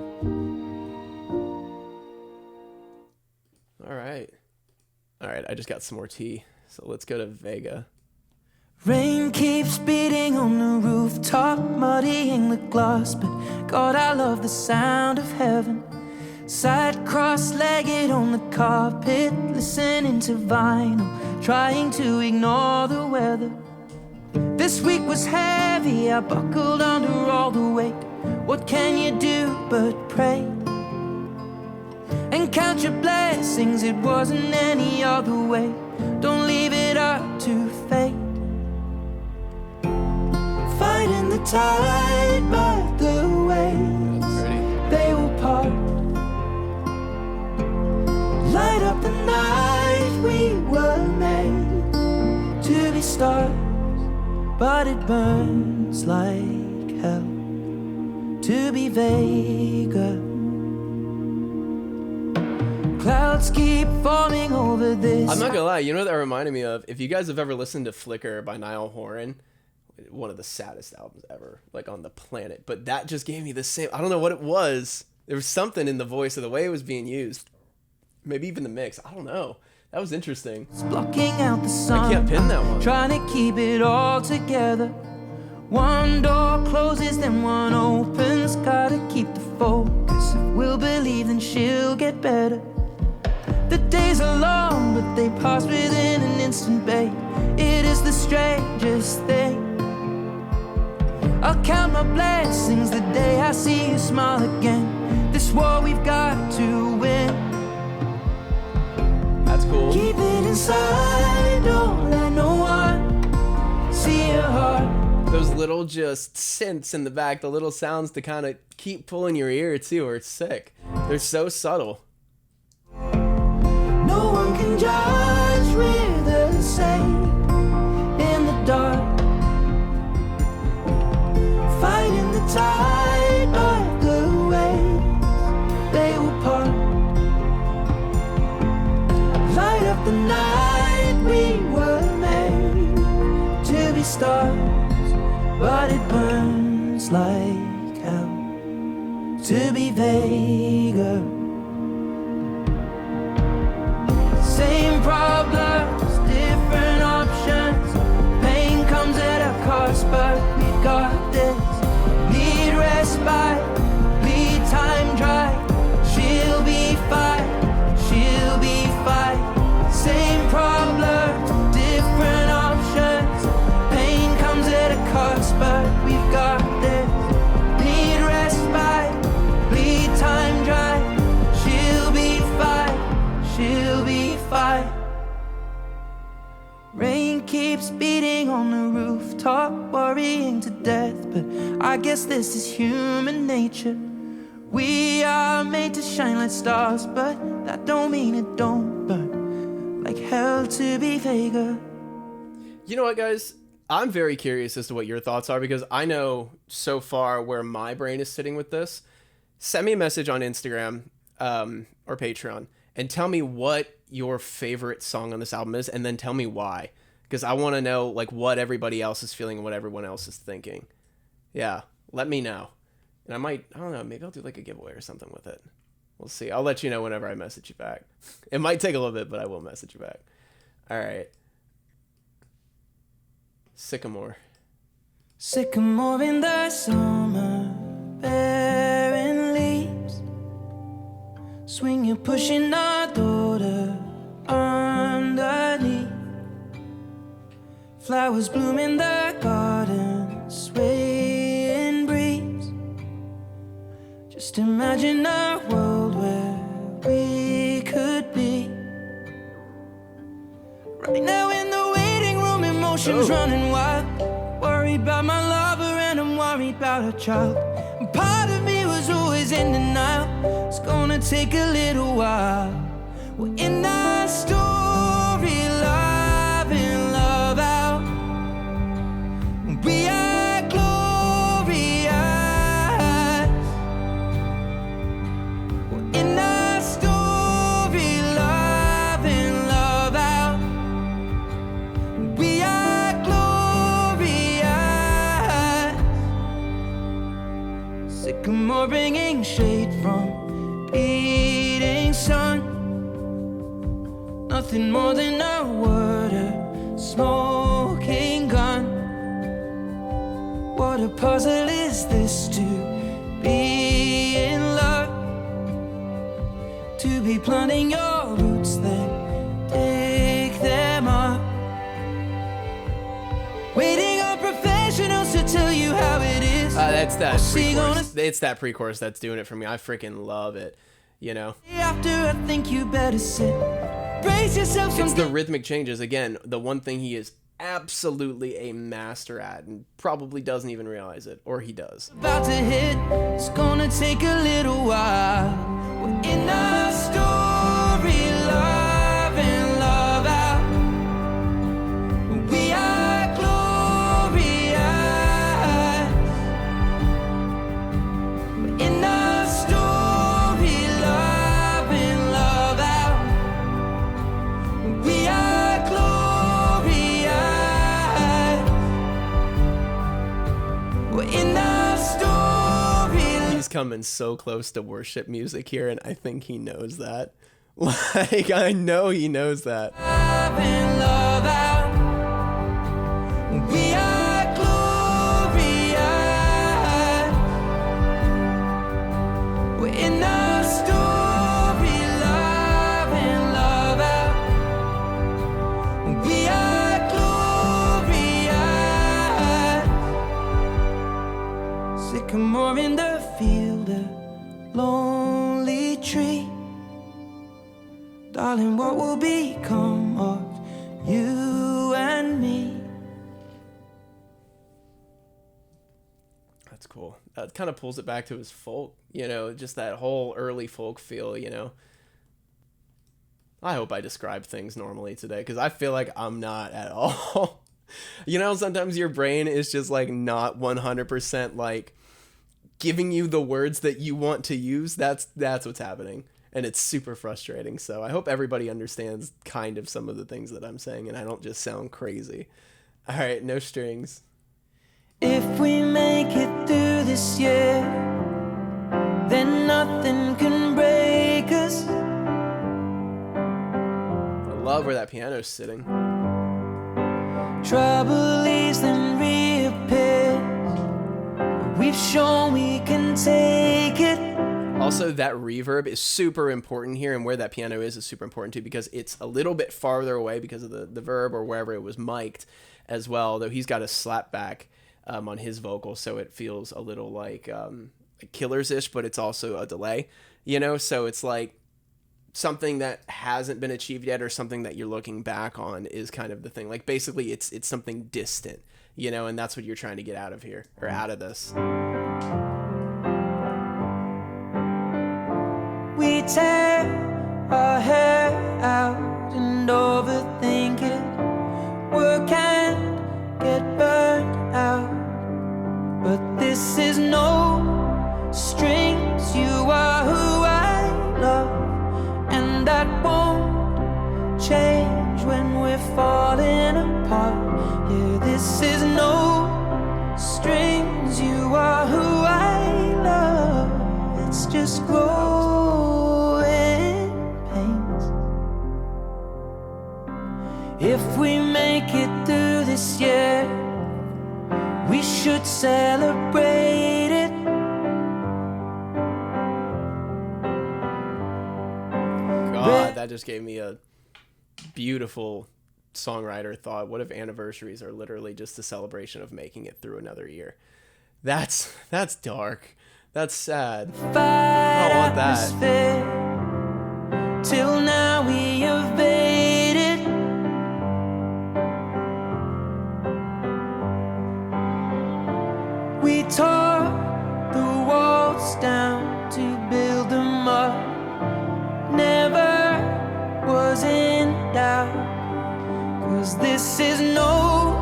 All right. I just got some more tea. So let's go to Vega. Rain keeps beating on the rooftop, muddying the glass, but God, I love the sound of heaven. Sat cross-legged on the carpet, listening to vinyl, trying to ignore the weather. This week was heavy, I buckled under all the weight. What can you do but pray? And count your blessings, it wasn't any other way. Don't leave it up to fate. Fighting the tide, but the waves, they will part. Light up the night, we were made to be stars, but it burns like hell to be Vega. Clouds keep forming over this. I'm not gonna lie, you know what that reminded me of? If you guys have ever listened to Flicker by Niall Horan, one of the saddest albums ever, like on the planet, but that just gave me the same, I don't know what it was. There was something in the voice of the way it was being used. Maybe even the mix, I don't know. That was interesting. It's blocking out the sun. I can't pin that one. Trying to keep it all together. One door closes, then one opens. Gotta keep the focus. If we'll believe, then she'll get better. The days are long, but they pass within an instant, babe. It is the strangest thing. I'll count my blessings the day I see you smile again. This war we've got to win. That's cool. Keep it inside, don't let no one see your heart. Those little just synths in the back, the little sounds to kind of keep pulling your ear too, or it's sick. They're so subtle. No one can judge, we're the same in the dark. Fighting the tide, but the waves, they will part. Light up the night, we were made to be stars, but it burns like hell to be Vega. Same problems, different options. Pain comes at a cost, but we got this. Need respite, bleed time dry. She'll be fine, she'll be fine. Same problems, different options. Pain comes at a cost, but we've got this. Need respite, bleed time dry. She'll be fine, she'll be fine. Rain keeps beating on the rooftop, worrying to death, but I guess this is human nature. We are made to shine like stars, but that don't mean it don't burn like hell to be Vega. You know what, guys? I'm very curious as to what your thoughts are, because I know so far where my brain is sitting with this. Send me a message on Instagram or Patreon and tell me what your favorite song on this album is, and then tell me why, because I want to know like what everybody else is feeling and what everyone else is thinking. Yeah, let me know. And I don't know, maybe I'll do like a giveaway or something with it. We'll see. I'll let you know whenever I message you back. It might take a little bit, but I will message you back. All right. Sycamore. Sycamore in the summer, bearing leaves. Swing you're pushing our daughter underneath. Flowers bloom in the garden, swaying breeze. Just imagine a world where we could be. Right now in the waiting room, emotions running wild. Worried about my lover and I'm worried about her child. And part of me was always in denial. It's gonna take a little while. We're in our story, love in, love out. We are glorious. We're in our story, love in, love out. We are glorious. sycamore bringing shade from beating sun. Nothing more than a word, a smoking gun. What a puzzle is this to be in love, to be planting your roots then take them up, waiting on professionals to tell you how it is. That's that pre-chorus. It's that pre-chorus that's doing it for me. I freaking love it, you know. After I think you better sit, brace yourself. It's the rhythmic changes. Again, the one thing he is absolutely a master at, and probably doesn't even realize it, or he does. About to hit, it's gonna take a little while. We're in a story, love and love out. We are glorious. We're in a story, love and love out. We are glorious. We're in a story. He's coming so close to worship music here, and I think he knows that. Like, I know he knows that. Love and love out. We are glorious. We're in a story, love and love out. We are glorious. Sycamore in the field, a lonely tree. Darling, what will become of you and me? That's cool. That kind of pulls it back to his folk, you know, just that whole early folk feel, you know. I hope I describe things normally today, because I feel like I'm not at all. You know, sometimes your brain is just like not 100% like giving you the words that you want to use. That's what's happening. And it's super frustrating. So I hope everybody understands kind of some of the things that I'm saying, and I don't just sound crazy. All right, no strings. If we make it through this year, then nothing can break us. I love where that piano's sitting. Trouble leaves then reappears. We've shown we can take it. Also, that reverb is super important here, and where that piano is super important too, because it's a little bit farther away because of the verb or wherever it was mic'd as well, though he's got a slap back on his vocal, so it feels a little like Killers-ish, but it's also a delay, you know, so it's like something that hasn't been achieved yet or something that you're looking back on is kind of the thing. Like, basically, it's something distant, you know, and that's what you're trying to get out of here, or out of this. We tear our hair out and overthink it. Work and get burned out. But this is no strings. You are who I love, and that won't change when we're falling apart. Yeah, this is no strings. You are who I love. It's just growing pains. If we make it through this year, we should celebrate it. God, that just gave me a beautiful songwriter thought. What if anniversaries are literally just a celebration of making it through another year? That's dark. That's sad. I don't want that. Till now we evaded. We tore the walls down to build them up. Never was in doubt, 'cause this is no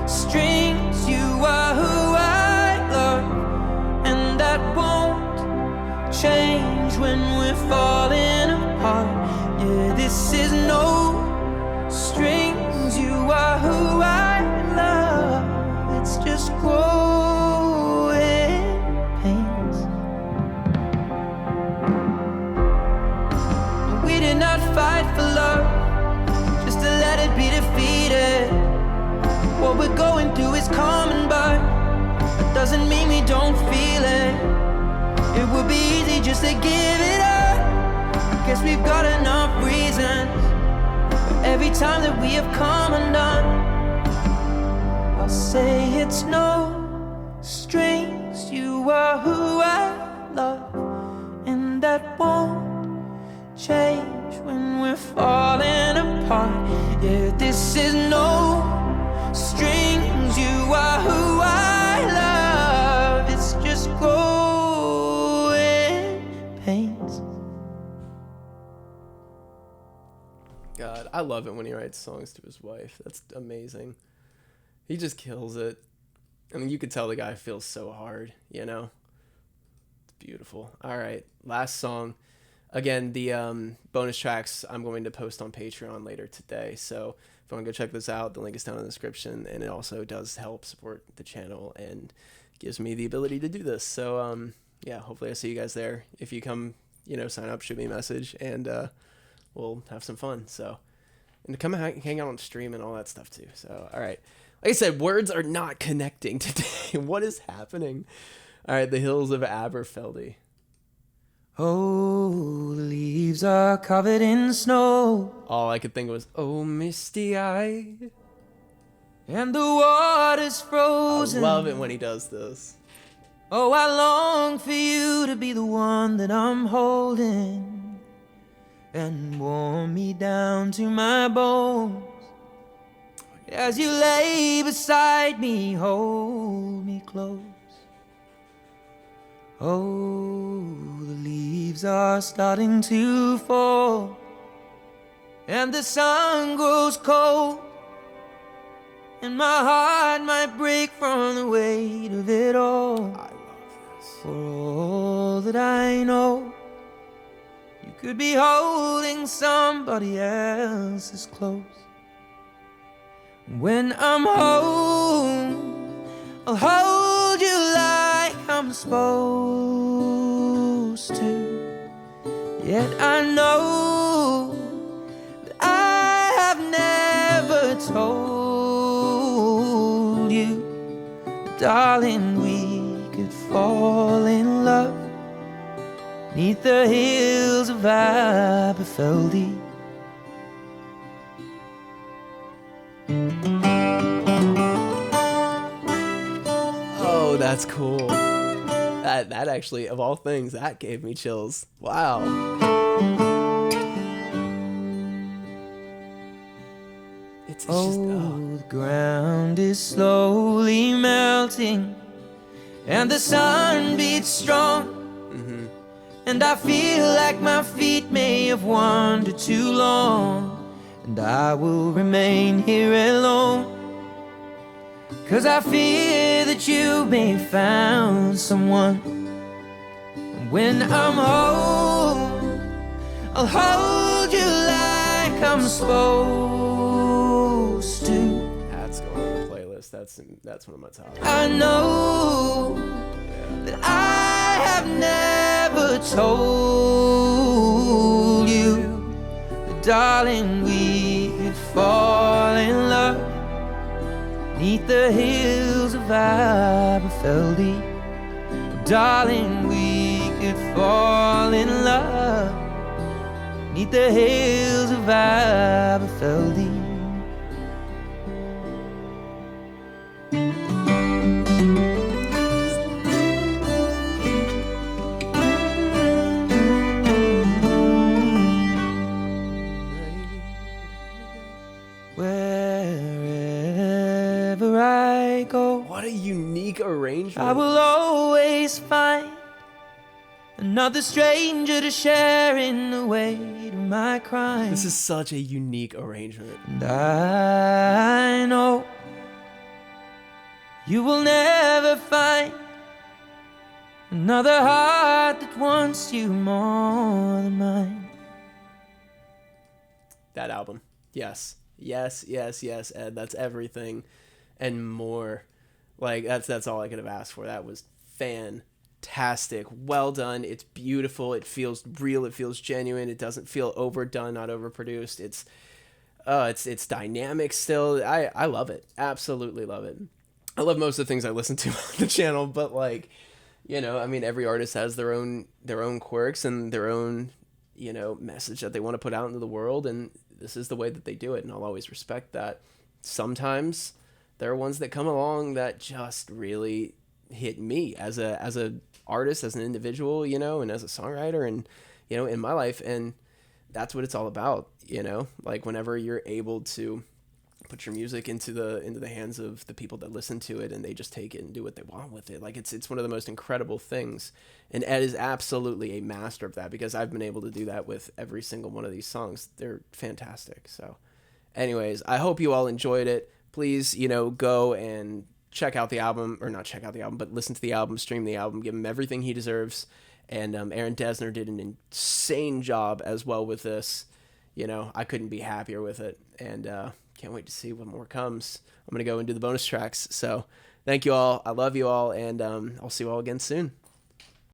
strings. You are who I love, and that won't change when we're falling apart. Yeah, this is no strings. You are who I love. It's just growing pains. is coming, but that doesn't mean we don't feel it. It would be easy just to give it up. Guess we've got enough reasons for every time that we have come undone. I'll say it's no strings. You are who I love, and that won't change when we're falling apart. Yeah, this is no strings. You are who I love. It's just growing pains. God, I love it when he writes songs to his wife. That's amazing. He just kills it. I mean, you could tell the guy feels so hard, you know? It's beautiful. All right, last song. Again, the bonus tracks I'm going to post on Patreon later today. So if you want to go check this out, the link is down in the description. And it also does help support the channel and gives me the ability to do this. So, yeah, hopefully I see you guys there. If you come, you know, sign up, shoot me a message, and we'll have some fun. So, and come hang out on stream and all that stuff too. So, all right. Like I said, words are not connecting today. What is happening? All right, the hills of Aberfeldy. Oh, the leaves are covered in snow, All I could think was, oh, misty eye. and the water's frozen. I love it when he does this. Oh, I long for you to be the one that I'm holding, and warm me down to my bones. As you lay beside me, hold me close. Oh, the leaves are starting to fall, and the sun grows cold, and my heart might break from the weight of it all. I love this. For all that I know, you could be holding somebody else's clothes. When I'm home, I'll hold you like I'm supposed to. Yet I know that I have never told you, darling, we could fall in love 'neath the hills of Aberfeldy. Oh, that's cool. That actually, of all things, that gave me chills. Wow. It's just, The ground is slowly melting, and the sun beats strong. And I feel like my feet may have wandered too long, and I will remain here alone, 'cause I fear that you may have found someone. And when I'm home, I'll hold you like I'm supposed to. That's going on the playlist. That's one of my top. I know that I have never told you, that darling, we could fall in love 'neath the hills of Aberfeldy. Darling, we could fall in love 'neath the hills of Aberfeldy. Wherever I go, What a unique arrangement. I will always find another stranger to share in the weight of my crime. This is such a unique arrangement. And I know you will never find another heart that wants you more than mine. That album. Yes. Yes, yes, yes, Ed. That's everything and more. Like, that's all I could have asked for. That was fantastic. Well done. It's beautiful. It feels real. It feels genuine. It doesn't feel overdone, not overproduced. It's dynamic still. I love it. Absolutely love it. I love most of the things I listen to on the channel, but like, I mean, every artist has their own quirks and their own, message that they want to put out into the world, and this is the way that they do it, and I'll always respect that. Sometimes there are ones that come along that just really hit me as a artist, as an individual, and as a songwriter, and in my life, and that's what it's all about. Like whenever you're able to put your music into the hands of the people that listen to it, and they just take it and do what they want with it. Like it's one of the most incredible things, and Ed is absolutely a master of that, because I've been able to do that with every single one of these songs. They're fantastic. So anyways, I hope you all enjoyed it. Please, go and check out the album, or not check out the album, but listen to the album, stream the album, give him everything he deserves. And Aaron Dessner did an insane job as well with this. I couldn't be happier with it, and can't wait to see what more comes. I'm going to go and do the bonus tracks. So thank you all. I love you all, and I'll see you all again soon.